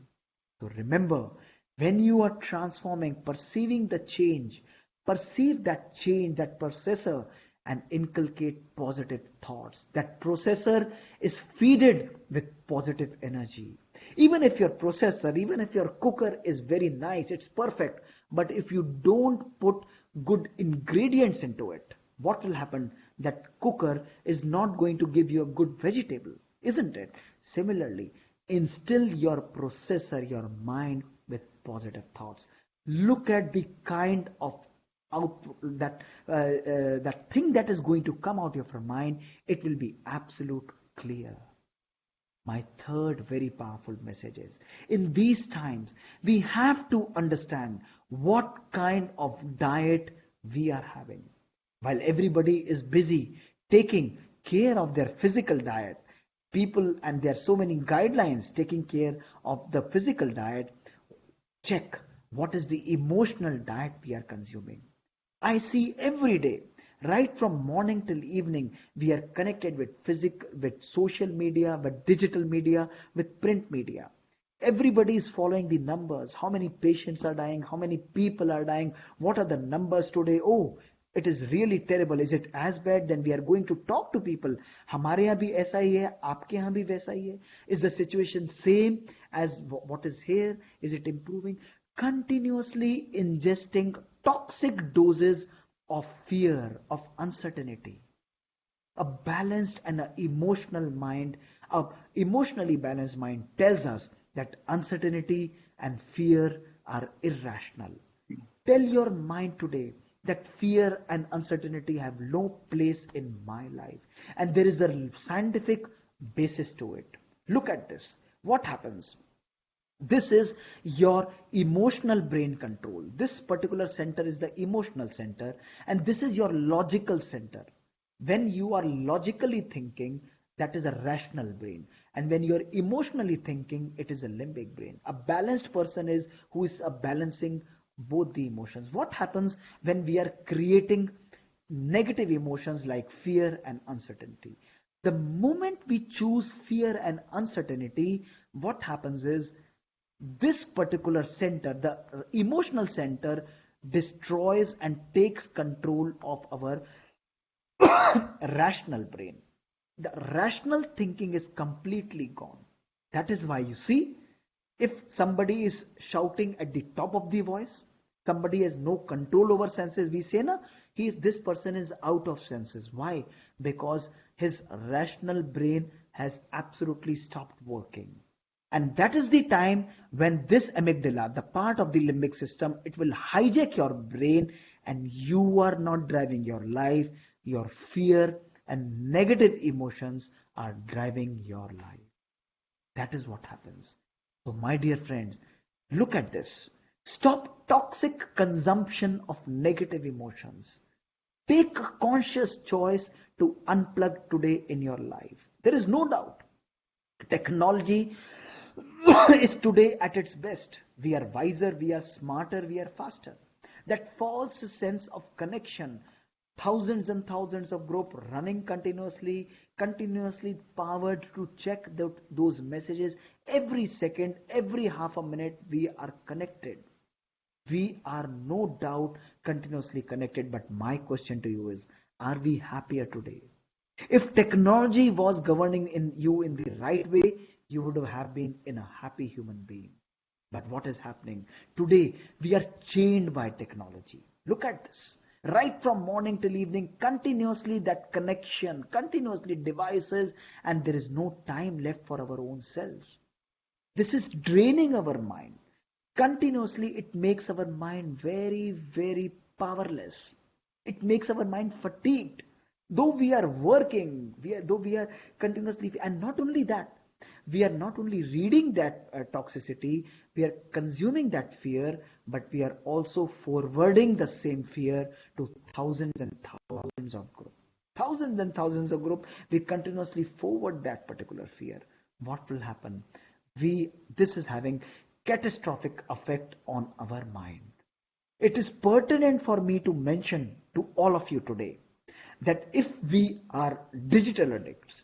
So remember, when you are transforming, perceiving the change, perceive that change, that processor, and inculcate positive thoughts. That processor is feeded with positive energy. Even if your processor, even if your cooker is very nice, it's perfect, but if you don't put good ingredients into it, what will happen? That cooker is not going to give you a good vegetable, isn't it? Similarly, instill your processor, your mind, with positive thoughts. Look at the kind of out that thing that is going to come out of your mind. It will be absolute clear. My third very powerful message is, in these times, we have to understand what kind of diet we are having. While everybody is busy taking care of their physical diet, people, and there are so many guidelines taking care of the physical diet, check what is the emotional diet we are consuming. I see every day, right from morning till evening, we are connected with social media, with digital media, with print media. Everybody is following the numbers. How many patients are dying? How many people are dying? What are the numbers today? Oh, it is really terrible. Is it as bad? Then we are going to talk to people. हमारे यहाँ भी ऐसा ही है, आपके यहाँ भी वैसा ही है. Is the situation same as what is here? Is it improving? Continuously ingesting toxic doses of fear, of uncertainty. A balanced and a emotional mind, a emotionally balanced mind tells us that uncertainty and fear are irrational. Tell your mind today that fear and uncertainty have no place in my life. And there is a scientific basis to it. Look at this. What happens? This is your emotional brain control. This particular center is the emotional center, and this is your logical center. When you are logically thinking, that is a rational brain, and when you are emotionally thinking, it is a limbic brain. A balanced person is who is a balancing both the emotions. What happens when we are creating negative emotions like fear and uncertainty? The moment we choose fear and uncertainty, what happens is this particular center, the emotional center, destroys and takes control of our rational brain. The rational thinking is completely gone. That is why you see, if somebody is shouting at the top of the voice, somebody has no control over senses, we say, na, this person is out of senses. Why? Because his rational brain has absolutely stopped working. And that is the time when this amygdala, the part of the limbic system, it will hijack your brain, and you are not driving your life. Your fear and negative emotions are driving your life. That is what happens. So, my dear friends, look at this. Stop toxic consumption of negative emotions. Take a conscious choice to unplug today in your life. There is no doubt. Technology is today at its best. We are wiser, we are smarter, we are faster. That false sense of connection, thousands and thousands of group running continuously powered to check those messages every second, every half a minute. We are connected. We are no doubt continuously connected. But my question to you is, are we happier today? If technology was governing in you in the right way, you would have been in a happy human being. But what is happening? Today, we are chained by technology. Look at this. Right from morning till evening, continuously that connection, continuously devices, and there is no time left for our own selves. This is draining our mind. Continuously, it makes our mind very, very powerless. It makes our mind fatigued. Though we are working, though we are continuously, and not only that, we are not only reading that toxicity, we are consuming that fear, but we are also forwarding the same fear to thousands and thousands of groups. Thousands and thousands of groups, we continuously forward that particular fear. What will happen? This is having catastrophic effect on our mind. It is pertinent for me to mention to all of you today that if we are digital addicts,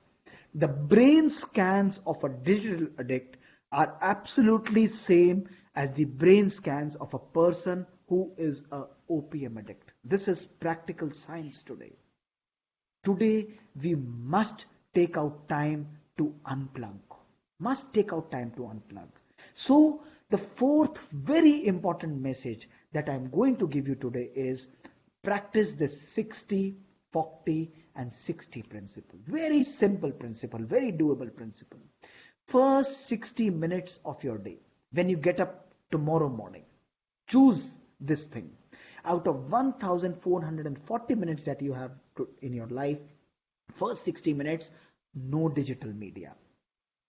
the brain scans of a digital addict are absolutely same as the brain scans of a person who is a opium addict. This is practical science today. Today we must take out time to unplug. Must take out time to unplug. So the fourth very important message that I'm going to give you today is practice the 60, 40 and 60 principle. Very simple principle, very doable principle. First 60 minutes of your day, when you get up tomorrow morning, choose this thing. Out of 1440 minutes that you have in your life, first 60 minutes, no digital media.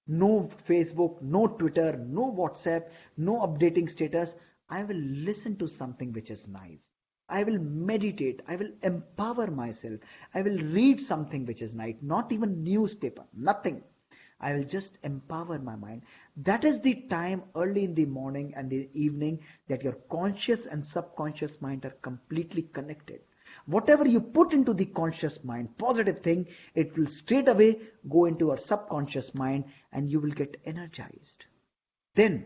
No Facebook, no Twitter, no WhatsApp, no updating status. I will listen to something which is nice. I will meditate. I will empower myself. I will read something which is nice. Not even newspaper, nothing. I will just empower my mind. That is the time early in the morning and the evening that your conscious and subconscious mind are completely connected. Whatever you put into the conscious mind, positive thing, it will straight away go into your subconscious mind and you will get energized. Then,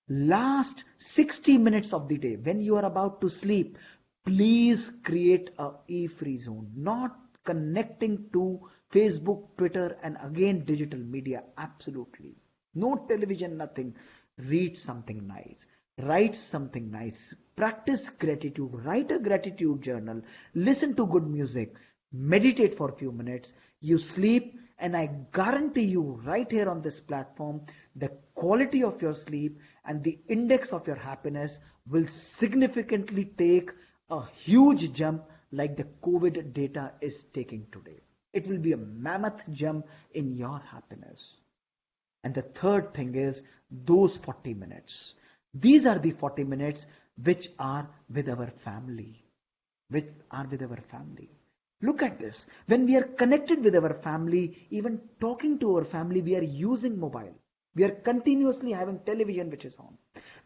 last 60 minutes of the day, when you are about to sleep, please create a e-free zone. Not connecting to Facebook, Twitter, and again digital media. Absolutely. No television, nothing. Read something nice. Write something nice. practice gratitude, write a gratitude journal, listen to good music, meditate for a few minutes, you sleep, and I guarantee you right here on this platform, the quality of your sleep and the index of your happiness will significantly take a huge jump like the COVID data is taking today. It will be a mammoth jump in your happiness. And the third thing is those 40 minutes. These are the 40 minutes which are with our family. Which are with our family. Look at this. When we are connected with our family, even talking to our family, we are using mobile. We are continuously having television which is on.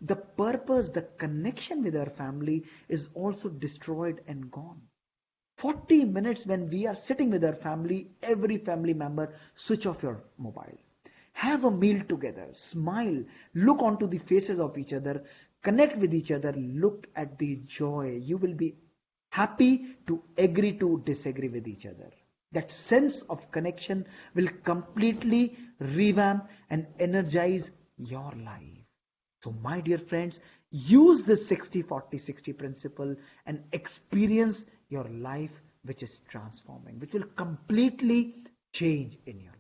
The purpose, the connection with our family is also destroyed and gone. 40 minutes when we are sitting with our family, every family member, switch off your mobile. Have a meal together, smile, look onto the faces of each other, connect with each other, look at the joy. You will be happy to agree to disagree with each other. That sense of connection will completely revamp and energize your life. So my dear friends, use this 60-40-60 principle and experience your life which is transforming, which will completely change in your life.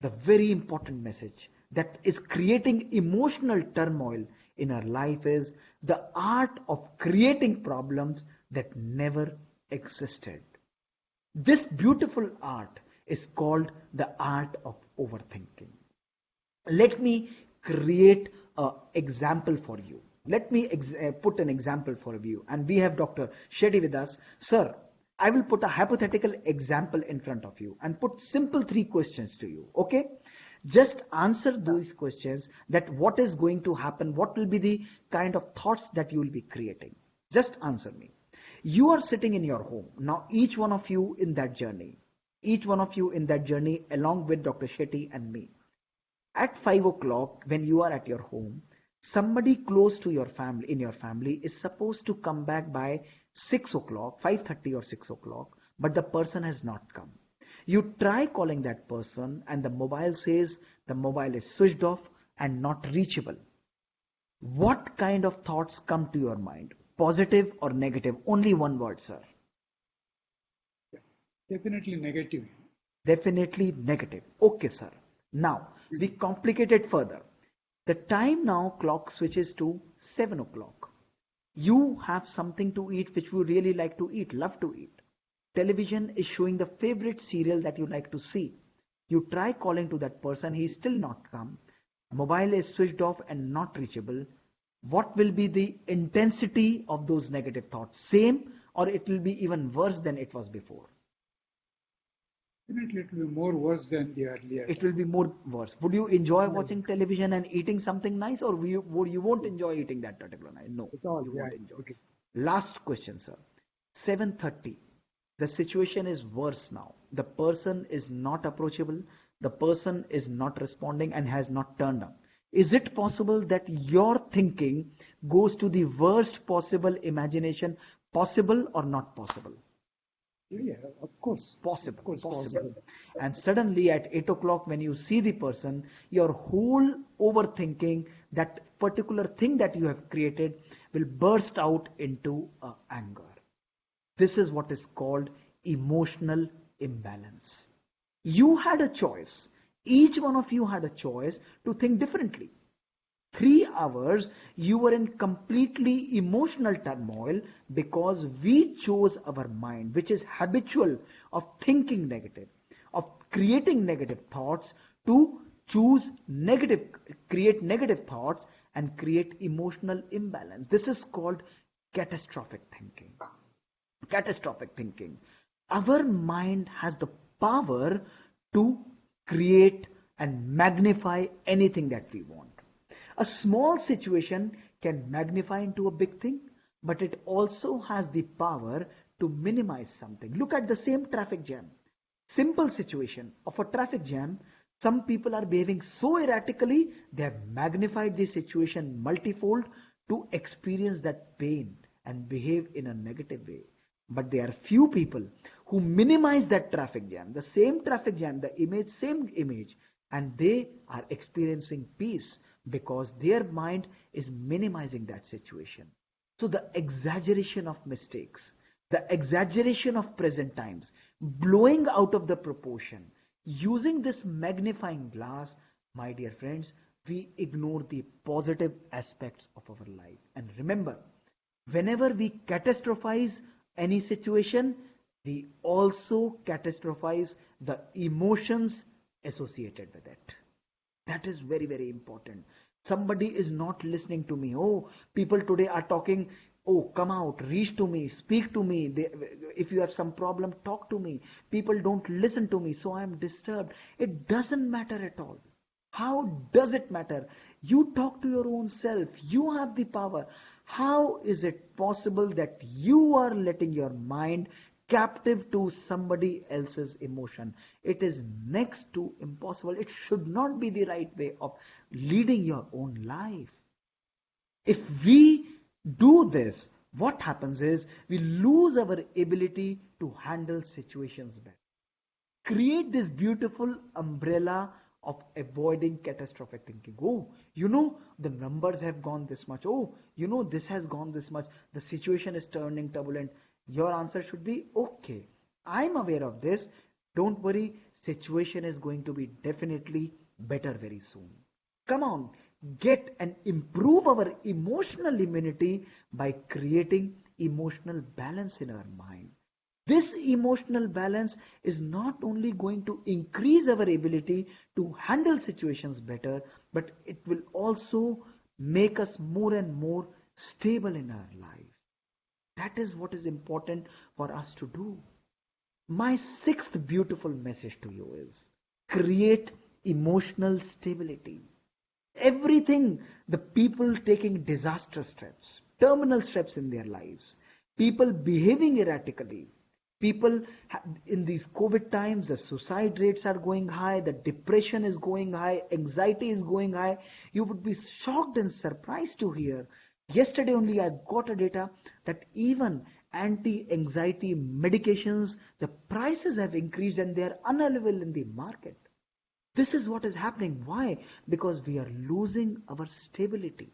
The very important message that is creating emotional turmoil in our life is the art of creating problems that never existed. This beautiful art is called the art of overthinking. Let me create an example for you. Let me put an example for you. And we have Dr. Shetty with us. Sir, I will put a hypothetical example in front of you and put simple 3 questions to you. Okay? Just answer those questions, that what is going to happen, what will be the kind of thoughts that you will be creating. Just answer me. You are sitting in your home. Now each one of you in that journey. Each one of you in that journey along with Dr. Shetty and me. At 5 o'clock, when you are at your home, somebody close to your family, in your family, is supposed to come back by 6 o'clock, 5:30 or 6 o'clock, but the person has not come. You try calling that person and the mobile says the mobile is switched off and not reachable. What kind of thoughts come to your mind? Positive or negative? Only one word, sir. Definitely negative. Definitely negative. Okay, sir. Now, we complicate it further. The time now clock switches to 7 o'clock. You have something to eat which you really like to eat, love to eat. Television is showing the favorite serial that you like to see. You try calling to that person, he is still not come. Mobile is switched off and not reachable. What will be the intensity of those negative thoughts? Same, or it will be even worse than it was before? Definitely it will be more worse than the earlier It time. will be more worse. Would you enjoy Yeah, watching television and eating something nice, or you won't enjoy eating that particular night? No, at all. you Yeah, won't enjoy. okay. Last question, sir. 7:30. The situation is worse now. The person is not approachable. The person is not responding and has not turned up. Is it possible that your thinking goes to the worst possible imagination, possible or not possible? Yeah, Possible, possible. possible. And suddenly at 8 o'clock, when you see the person, your whole overthinking, that particular thing that you have created, will burst out into anger. This is what is called emotional imbalance. You had a choice. Each one of you had a choice to think differently. 3 hours you were in completely emotional turmoil because we chose our mind, which is habitual of thinking negative, of creating negative thoughts, to choose negative, create negative thoughts and create emotional imbalance. This is called catastrophic thinking. Catastrophic thinking. Our mind has the power to create and magnify anything that we want. A small situation can magnify into a big thing, but it also has the power to minimize something. Look at the same traffic jam. Simple situation of a traffic jam. Some people are behaving so erratically, they have magnified the situation multifold to experience that pain and behave in a negative way. But there are few people who minimize that traffic jam, the same traffic jam, the image, same image, and they are experiencing peace because their mind is minimizing that situation. So the exaggeration of mistakes, the exaggeration of present times, blowing out of the proportion, using this magnifying glass, my dear friends, we ignore the positive aspects of our life. And remember, whenever we catastrophize any situation, we also catastrophize the emotions associated with it. That is very, very important. Somebody is not listening to me. Oh, people today are talking. Oh, come out, reach to me, speak to me. If you have some problem, talk to me. People don't listen to me, so I am disturbed. It doesn't matter at all. How does it matter? You talk to your own self. You have the power. How is it possible that you are letting your mind captive to somebody else's emotion? It is next to impossible. It should not be the right way of leading your own life. If we do this, what happens is we lose our ability to handle situations better. Create this beautiful umbrella of avoiding catastrophic thinking. Oh, the numbers have gone this much. Oh, this has gone this much. The situation is turning turbulent. Your answer should be, okay, I'm aware of this. Don't worry, situation is going to be definitely better very soon. Come on, get and improve our emotional immunity by creating emotional balance in our mind. This emotional balance is not only going to increase our ability to handle situations better, but it will also make us more and more stable in our life. That is what is important for us to do. My sixth beautiful message to you is create emotional stability. Everything, the people taking disastrous steps, terminal steps in their lives, people behaving erratically, people in these COVID times, the suicide rates are going high, the depression is going high, anxiety is going high. You would be shocked and surprised to hear. Yesterday only I got a data that even anti-anxiety medications, the prices have increased and they are unavailable in the market. This is what is happening. Why? Because we are losing our stability.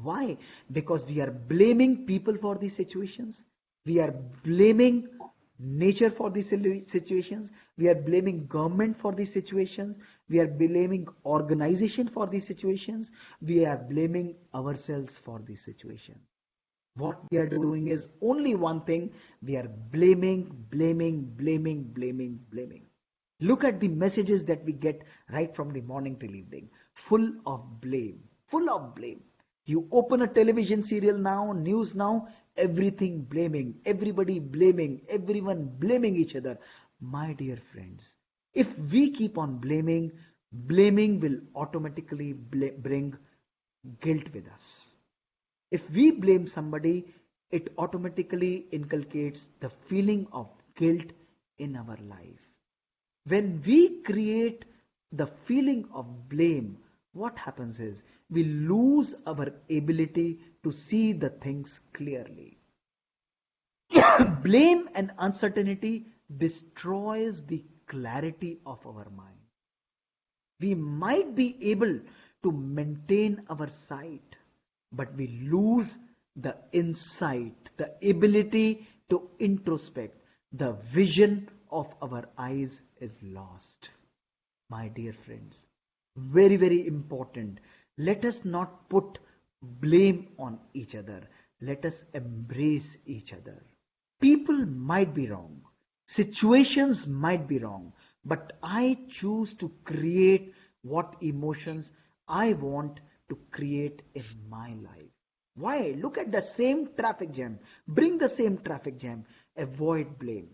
Why? Because we are blaming people for these situations. We are blaming nature for these situations. We are blaming government for these situations. We are blaming organization for these situations. We are blaming ourselves for these situations. What we are doing is only one thing. We are blaming, blaming, blaming, blaming, blaming. Look at the messages that we get right from the morning till evening. Full of blame. Full of blame. You open a television serial now, news now, everything blaming, everybody blaming, everyone blaming each other. My dear friends, if we keep on blaming, blaming will automatically bring guilt with us. If we blame somebody, it automatically inculcates the feeling of guilt in our life. When we create the feeling of blame, what happens is we lose our ability to see the things clearly. Blame and uncertainty destroys the clarity of our mind. We might be able to maintain our sight, but we lose the insight, the ability to introspect. The vision of our eyes is lost. My dear friends, very, very important. Let us not put blame on each other. Let us embrace each other. People might be wrong. Situations might be wrong. But I choose to create what emotions I want to create in my life. Why? Look at the same traffic jam. Bring the same traffic jam. Avoid blame.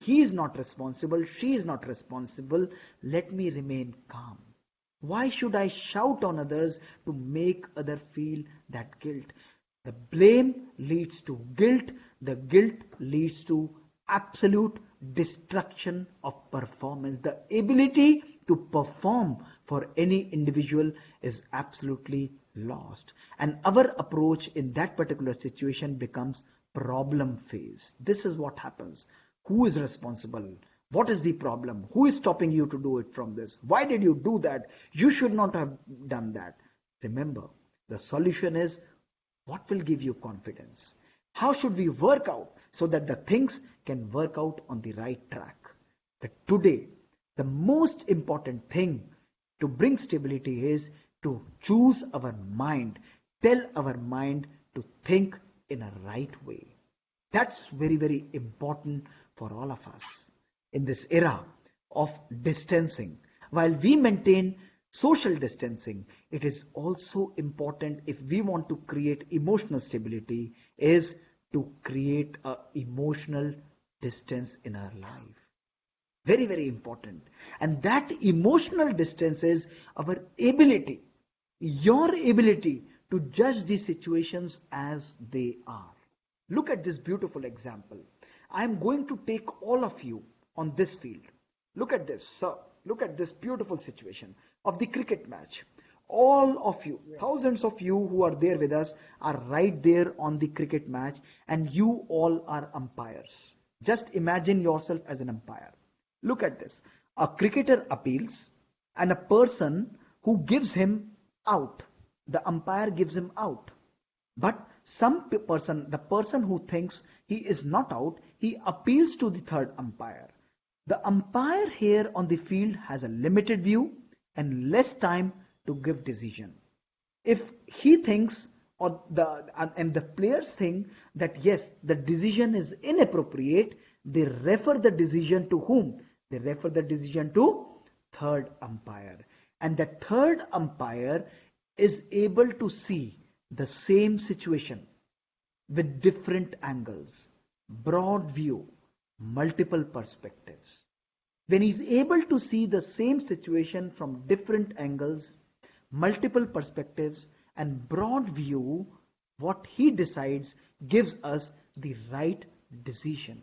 He is not responsible. She is not responsible. Let me remain calm. Why should I shout on others to make others feel that guilt? The blame leads to guilt. The guilt leads to absolute destruction of performance. The ability to perform for any individual is absolutely lost. And our approach in that particular situation becomes problem phase. This is what happens. Who is responsible? What is the problem? Who is stopping you to do it from this? Why did you do that? You should not have done that. Remember, the solution is What will give you confidence? How should we work out so that the things can work out on the right track? But today, the most important thing to bring stability is to choose our mind, tell our mind to think in a right way. That's very, very important for all of us in this era of distancing. While we maintain social distancing, it is also important, if we want to create emotional stability, is to create a emotional distance in our life. Very, very important. And that emotional distance is our ability, your ability to judge these situations as they are. Look at this beautiful example. I am going to take all of you on this field. Look at this, sir. Look at this beautiful situation of the cricket match. All of you, thousands of you who are there with us, are right there on the cricket match, and you all are umpires. Just imagine yourself as an umpire. Look at this. A cricketer appeals, and a person who gives him out. The umpire gives him out. But the person who thinks he is not out, he appeals to the third umpire. The umpire here on the field has a limited view and less time to give decision. If he thinks, and the players think that yes, the decision is inappropriate, they refer the decision to whom? They refer the decision to third umpire. And the third umpire is able to see the same situation with different angles, broad view, multiple perspectives. When he's able to see the same situation from different angles, multiple perspectives, and broad view, what he decides gives us the right decision.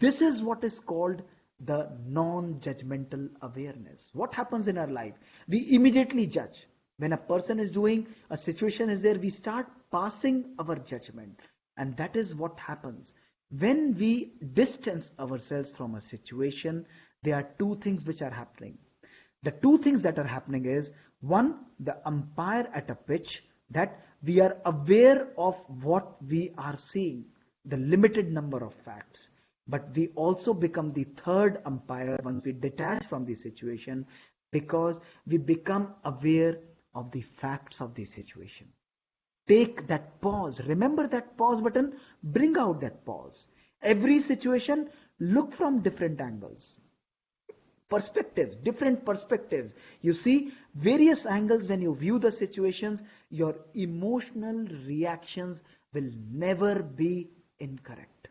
This is what is called the non-judgmental awareness. What happens in our life? We immediately judge. When a person is doing, a situation is there, we start passing our judgment. And that is what happens. When we distance ourselves from a situation, there are two things which are happening. The two things that are happening is, one, the umpire at a pitch, that we are aware of what we are seeing, the limited number of facts. But we also become the third umpire once we detach from the situation, because we become aware of the facts of the situation. Take that pause. Remember that pause button. Bring out that pause. Every situation, look from different angles. Perspectives, different perspectives. You see various angles when you view the situations, your emotional reactions will never be incorrect.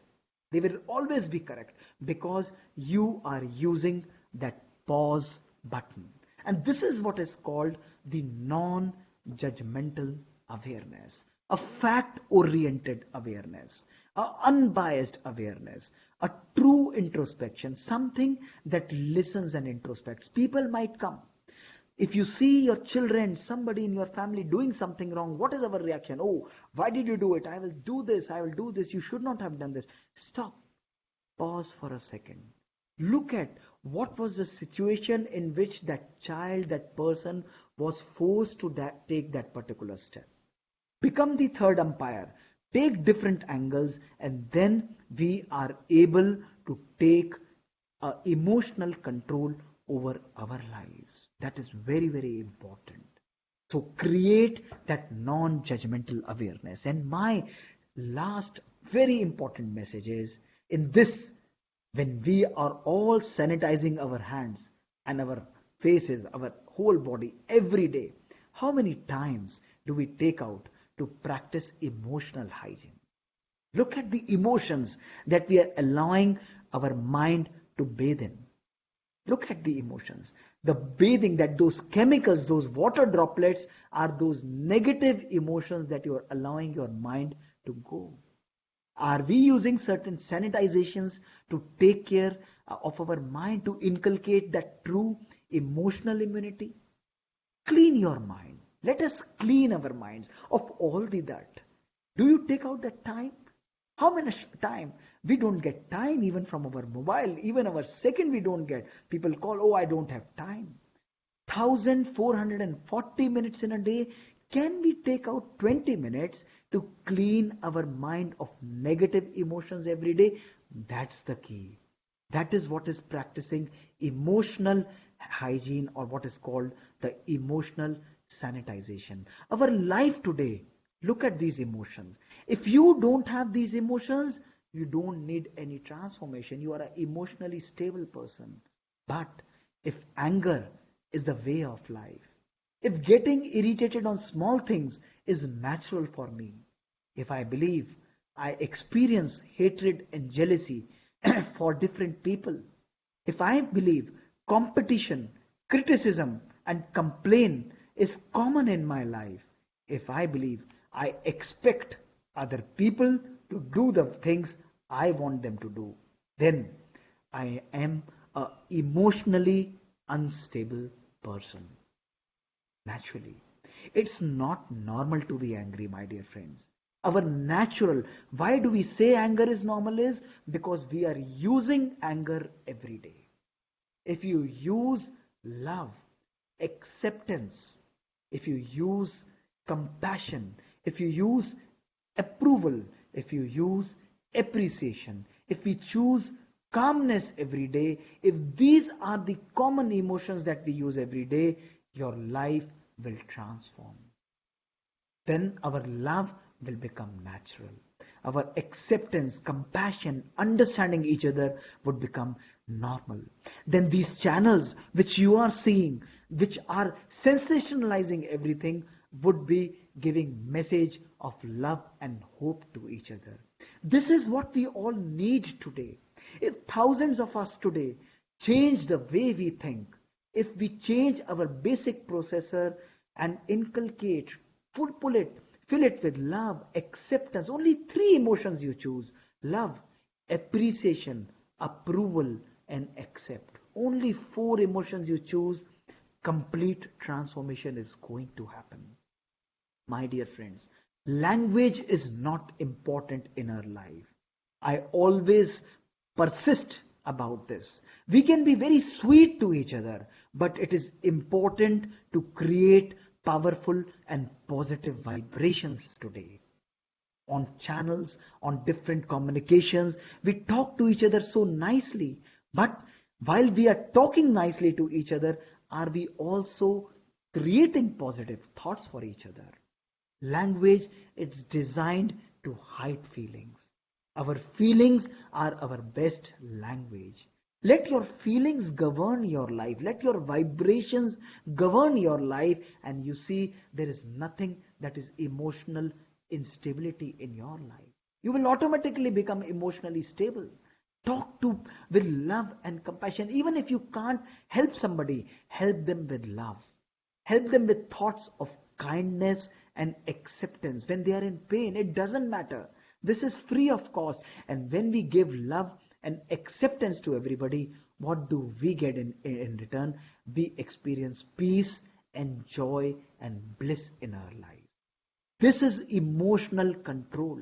They will always be correct because you are using that pause button. And this is what is called the non-judgmental awareness, a fact-oriented awareness, a unbiased awareness, a true introspection, something that listens and introspects. People might come. If you see your children, somebody in your family doing something wrong, what is our reaction? Oh, why did you do it? I will do this, I will do this. You should not have done this. Stop. Pause for a second. Look at what was the situation in which that child, that person was forced to take that particular step. Become the third umpire. Take different angles, and then we are able to take emotional control over our lives. That is very, very important. So create that non-judgmental awareness. And my last very important message is, in this, when we are all sanitizing our hands and our faces, our whole body every day, how many times do we take out to practice emotional hygiene? Look at the emotions that we are allowing our mind to bathe in. Look at the emotions. The bathing, that those chemicals, those water droplets are those negative emotions that you are allowing your mind to go. Are we using certain sanitizations to take care of our mind, to inculcate that true emotional immunity? Clean your mind. Let us clean our minds of all the that. Do you take out that time? How much time? We don't get time even from our mobile. Even our second we don't get. People call, oh, I don't have time. 1440 minutes in a day. Can we take out 20 minutes to clean our mind of negative emotions every day. That's the key. That is what is practicing emotional hygiene, or what is called the emotional sanitization. Our life today, look at these emotions. If you don't have these emotions, you don't need any transformation. You are an emotionally stable person. But if anger is the way of life, if getting irritated on small things is natural for me, if I believe I experience hatred and jealousy for different people, if I believe competition, criticism, and complaint is common in my life, if I believe I expect other people to do the things I want them to do, then I am a emotionally unstable person. Naturally, it's not normal to be angry, my dear friends. Our natural, why do we say anger is normal, is because we are using anger every day. If you use love, acceptance, if you use compassion, if you use approval, if you use appreciation, if we choose calmness every day, if these are the common emotions that we use every day, your life will transform. Then our love will become natural. Our acceptance, compassion, understanding each other would become normal. Then these channels which you are seeing, which are sensationalizing everything, would be giving message of love and hope to each other. This is what we all need today. If thousands of us today change the way we think, if we change our basic processor and inculcate, fill it with love, acceptance, only three emotions you choose: love, appreciation, approval, and accept. Only four emotions you choose, complete transformation is going to happen. My dear friends, language is not important in our life. I always persist about this. We can be very sweet to each other, but it is important to create powerful and positive vibrations today. On channels, on different communications, we talk to each other so nicely. But while we are talking nicely to each other, are we also creating positive thoughts for each other? Language, it's designed to hide feelings. Our feelings are our best language. Let your feelings govern your life. Let your vibrations govern your life, and you see there is nothing that is emotional instability in your life. You will automatically become emotionally stable. Talk to with love and compassion. Even if you can't help somebody, help them with love. Help them with thoughts of kindness and acceptance. When they are in pain, it doesn't matter. This is free of cost. And when we give love and acceptance to everybody, what do we get in return? We experience peace and joy and bliss in our life. This is emotional control.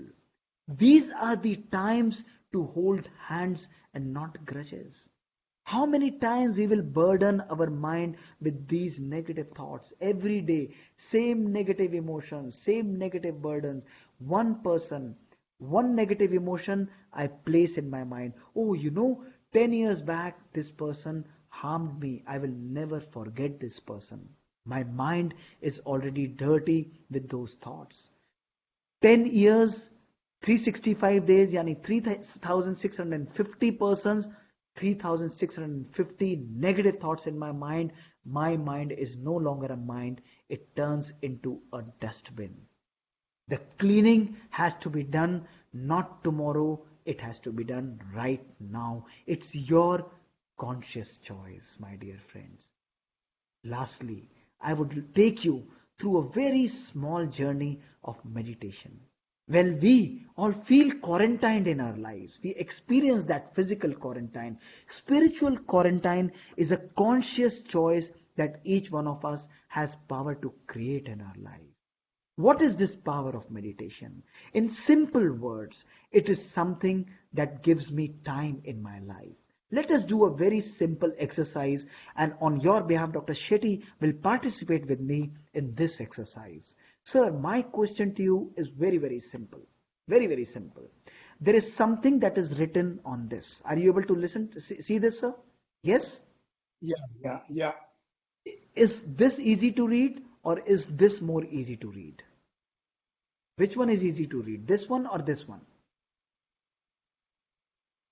These are the times to hold hands and not grudges. How many times we will burden our mind with these negative thoughts every day, same negative emotions, same negative burdens. One person, one negative emotion I place in my mind. Oh, 10 years back, this person harmed me. I will never forget this person. My mind is already dirty with those thoughts. 10 years, 365 days, yani 3,650 persons, 3,650 negative thoughts in my mind. My mind is no longer a mind. It turns into a dustbin. The cleaning has to be done not tomorrow. It has to be done right now. It's your conscious choice, my dear friends. Lastly, I would take you through a very small journey of meditation. Well, we all feel quarantined in our lives. We experience that physical quarantine. Spiritual quarantine is a conscious choice that each one of us has power to create in our life. What is this power of meditation? In simple words, it is something that gives me time in my life. Let us do a very simple exercise, and on your behalf, Dr. Shetty will participate with me in this exercise. Sir, my question to you is very, very simple. Very, very simple. There is something that is written on this. Are you able to listen? See this, sir? Yes? Yeah, yeah, yeah. Is this easy to read or is this more easy to read? Which one is easy to read? This one or this one?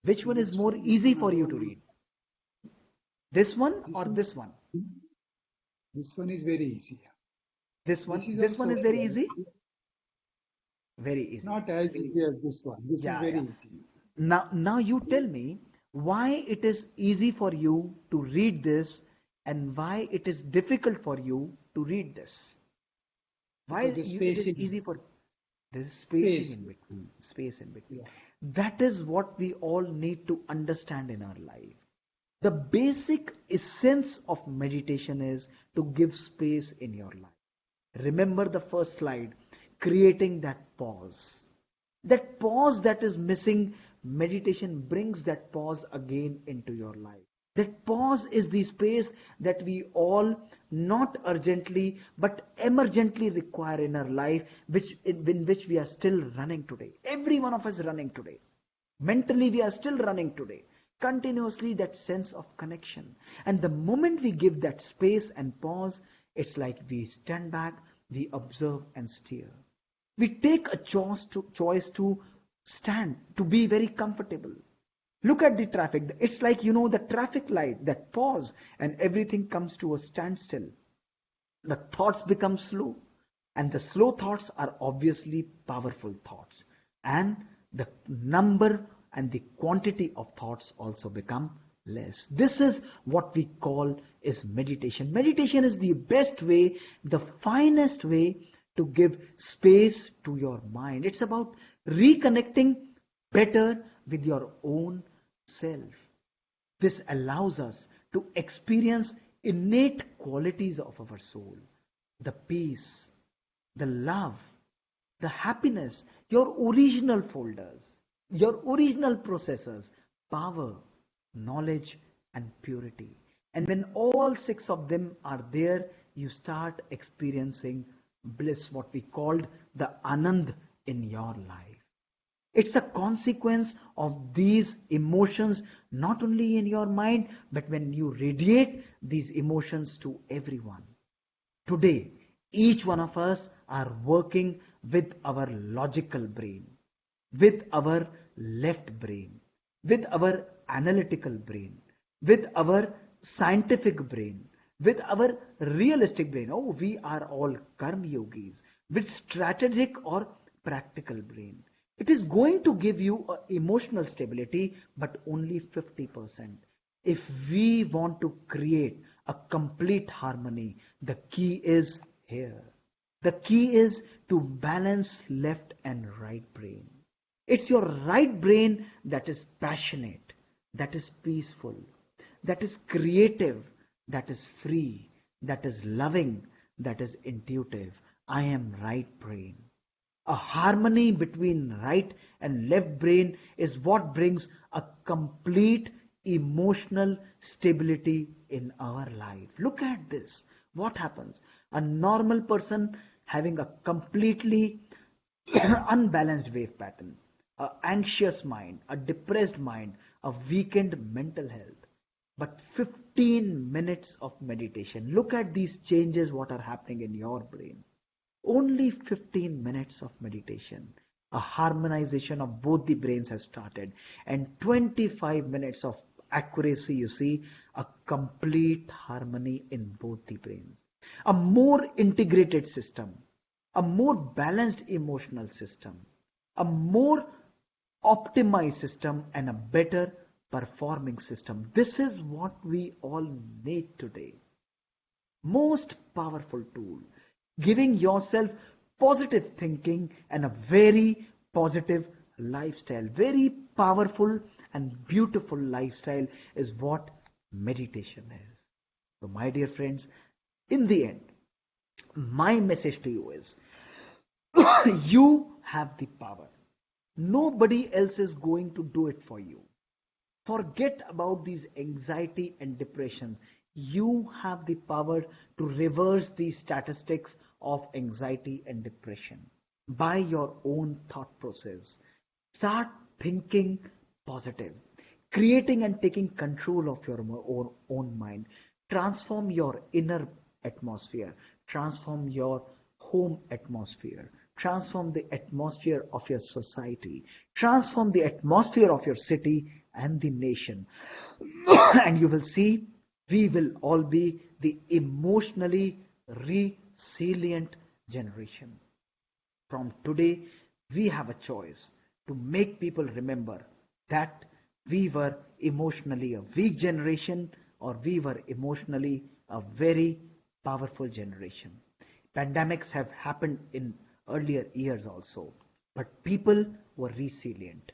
Which one is more Which easy one? I for you don't to know. read? This one or This this is one? this one is very easy. This This one. is This one also is very easy? Very easy. not as easy as this one. This is Yeah, very yeah. easy. Now you tell me why it is easy for you to read this and why it is difficult for you to read this. Because Why the it is spacing, easy for this spacing space. in between, space in between. Yeah. That is what we all need to understand in our life. The basic essence of meditation is to give space in your life. Remember the first slide, creating that pause. That pause that is missing, meditation brings that pause again into your life. That pause is the space that we all not urgently but emergently require in our life, in which we are still running today. Every one of us running today. Mentally, we are still running today. Continuously, that sense of connection. And the moment we give that space and pause, it's like we stand back, we observe and steer. We take a choice to stand, to be very comfortable. Look at the traffic. It's like, the traffic light, that pause, and everything comes to a standstill. The thoughts become slow, and the slow thoughts are obviously powerful thoughts, and the number and the quantity of thoughts also become less. This is what we call is meditation. Meditation is the best way, the finest way to give space to your mind. It's about reconnecting better with your own self. This allows us to experience innate qualities of our soul, the peace, the love, the happiness, your original folders, your original processors, power, knowledge, and purity. And when all six of them are there, you start experiencing bliss, what we called the Anand in your life. It's a consequence of these emotions, not only in your mind, but when you radiate these emotions to everyone. Today, each one of us are working with our logical brain, with our left brain, with our analytical brain, with our scientific brain, with our realistic brain. Oh, we are all karma yogis, with strategic or practical brain. It is going to give you emotional stability, but only 50%. If we want to create a complete harmony, the key is here. The key is to balance left and right brain. It's your right brain that is passionate, that is peaceful, that is creative, that is free, that is loving, that is intuitive. I am right brain. A harmony between right and left brain is what brings a complete emotional stability in our life. Look at this. What happens? A normal person having a completely unbalanced wave pattern, a anxious mind, a depressed mind, a weakened mental health. But 15 minutes of meditation. Look at these changes what are happening in your brain. Only 15 minutes of meditation. A harmonization of both the brains has started, and 25 minutes of accuracy, you see, a complete harmony in both the brains. A more integrated system, a more balanced emotional system, a more optimized system, and a better performing system. This is what we all need today. Most powerful tool, giving yourself positive thinking and a very positive lifestyle. Very powerful and beautiful lifestyle is what meditation is. So my dear friends, in the end, my message to you is you have the power. Nobody else is going to do it for you. Forget about these anxiety and depressions. You have the power to reverse these statistics of anxiety and depression by your own thought process. Start thinking positive, creating and taking control of your own mind. Transform your inner atmosphere, transform your home atmosphere, transform the atmosphere of your society, transform the atmosphere of your city and the nation. And you will see we will all be the emotionally resilient generation. From today, we have a choice to make people remember that we were emotionally a weak generation or we were emotionally a very powerful generation. Pandemics have happened in earlier years also, but people were resilient.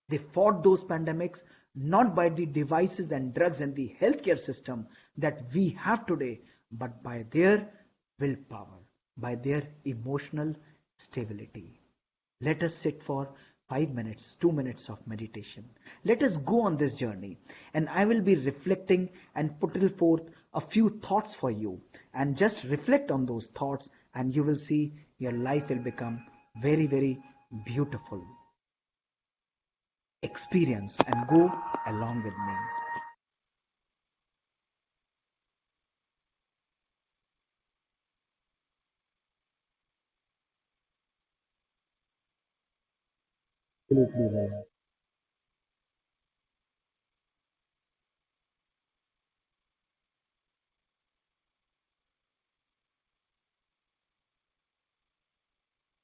They fought those pandemics not by the devices and drugs and the healthcare system that we have today, but by their willpower, by their emotional stability. Let us sit for 5 minutes, 2 minutes of meditation. Let us go on this journey, and I will be reflecting and putting forth a few thoughts for you. And just reflect on those thoughts, and you will see your life will become very, very beautiful. Experience and go along with me. Absolutely right.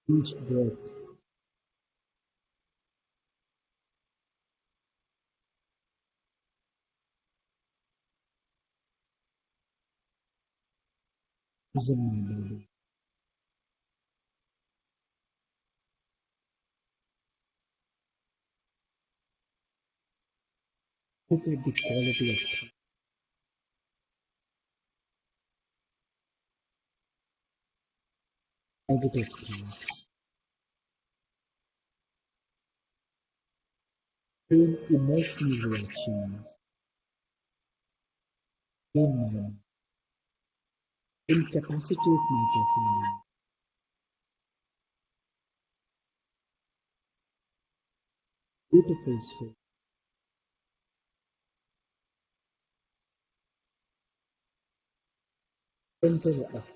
Each breath is in my body. Look at the quality of thought, negative thoughts, pain, emotional reactions, pain my incapacitate my performance. Beautiful soul, center of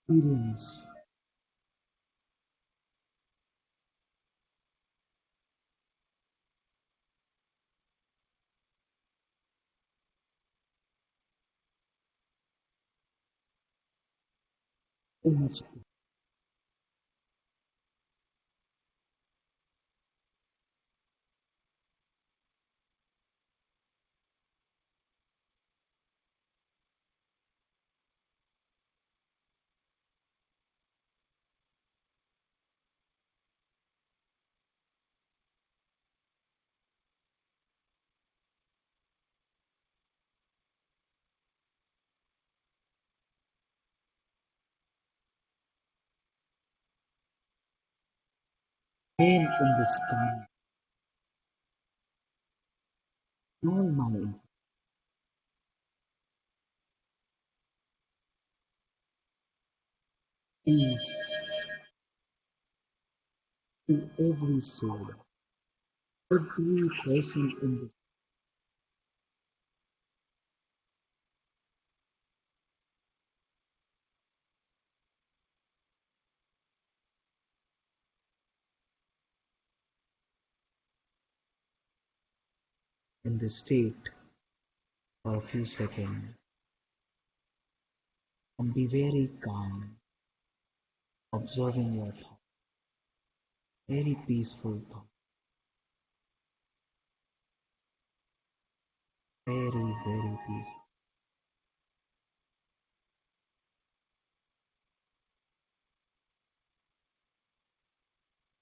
experience so much pain in the sky. All my peace to every soul, every person in this state for a few seconds and be very calm, observing your thoughts. Very peaceful thought. Very, very peaceful.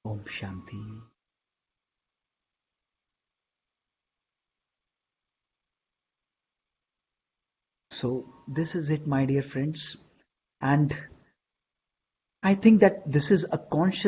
Om Shanti. So this is it, my dear friends. And I think that this is a conscious